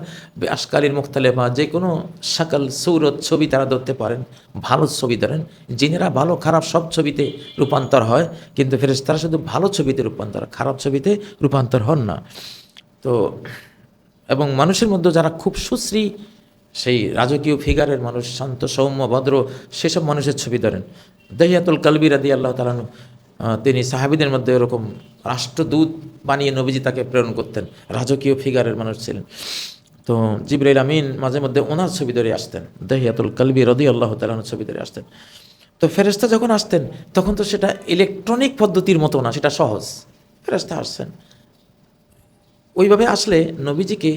আশকালির মুখতালিফা, যে কোনো শাকাল সূরত ছবি তারা ধরতে পারেন, ভালো ছবি ধরেন। জিনেরা ভালো খারাপ সব ছবিতে রূপান্তর হয়, কিন্তু ফেরেশতারা শুধু ভালো ছবিতে রূপান্তর, খারাপ ছবিতে রূপান্তর হন না। তো এবং মানুষের মধ্যে যারা খুব সুশ্রী সেই রাজকীয় ফিগারের মানুষ, শান্ত সৌম্য ভদ্র, সেসব মানুষের ছবি ধরেন। দহিয়াতুল কালবি রাদিয়াল্লাহু তাআলা আনহু, তিনি সাহাবীদের মধ্যে এরকম রাষ্ট্রদূত বানিয়ে নবীজি তাকে প্রেরণ করতেন, রাজকীয় ফিগারের মানুষ ছিলেন। তো জিবরাইল আমিন মাঝে মধ্যে ওনার ছবি ধরে আসতেন, দহিয়াতুল কালবি রাদিয়াল্লাহু তাআলা আনহুর ছবি ধরে আসতেন। তো ফেরেশতা যখন আসতেন তখন তো সেটা ইলেকট্রনিক পদ্ধতির মতো না, সেটা সহজ। ফেরেশতা আসছেন, ওইভাবে আসলে নবীজিকে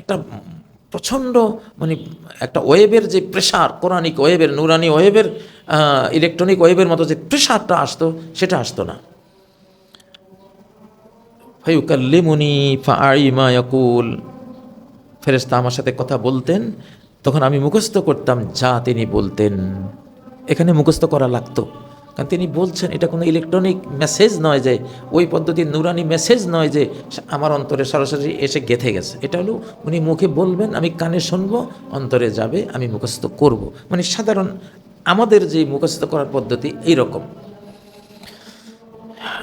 একটা প্রচণ্ড মানে একটা ওয়েবের যে প্রেশার, কোরআনিক ওয়েবের, নুরানি ওয়েবের, ইলেকট্রনিক ওয়েবের মতো যে প্রেশারটা আসতো সেটা আসতো না। ফায়ুকাল্লিমুনি ফাআই মা ইয়াকুল, ফেরেশতা আমার সাথে কথা বলতেন, তখন আমি মুখস্থ করতাম যা তিনি বলতেন। এখানে মুখস্থ করা লাগতো, কারণ তিনি বলছেন, এটা কোনো ইলেকট্রনিক মেসেজ নয় যে ওই পদ্ধতির নুরানি মেসেজ নয় যে আমার অন্তরে সরাসরি এসে গেঁথে গেছে। এটা হলো উনি মুখে বলবেন, আমি কানে শুনবো, অন্তরে যাবে, আমি মুখস্থ করব। মানে সাধারণ আমাদের যে মুখস্থ করার পদ্ধতি এইরকম।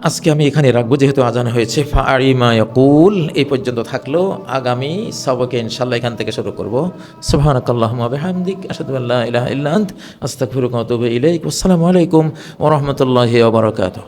আজকে আমি এখানে রাখবো, যেহেতু আজান হয়েছে। ফাআরিমা ইয়াকুল এই পর্যন্ত থাকলো। আগামী সবকে ইনশাআল্লাহ এখান থেকে শুরু করব। সুবহানাকাল্লাহুম্মা ওয়া বিহামদিক, আশহাদু আল্লা ইলাহা ইল্লা আনতা, আস্তাগফিরুকা ওয়া আতুবু ইলাইক। আসসালামু আলাইকুম ওয়া রাহমাতুল্লাহি ওয়া বারাকাতুহু।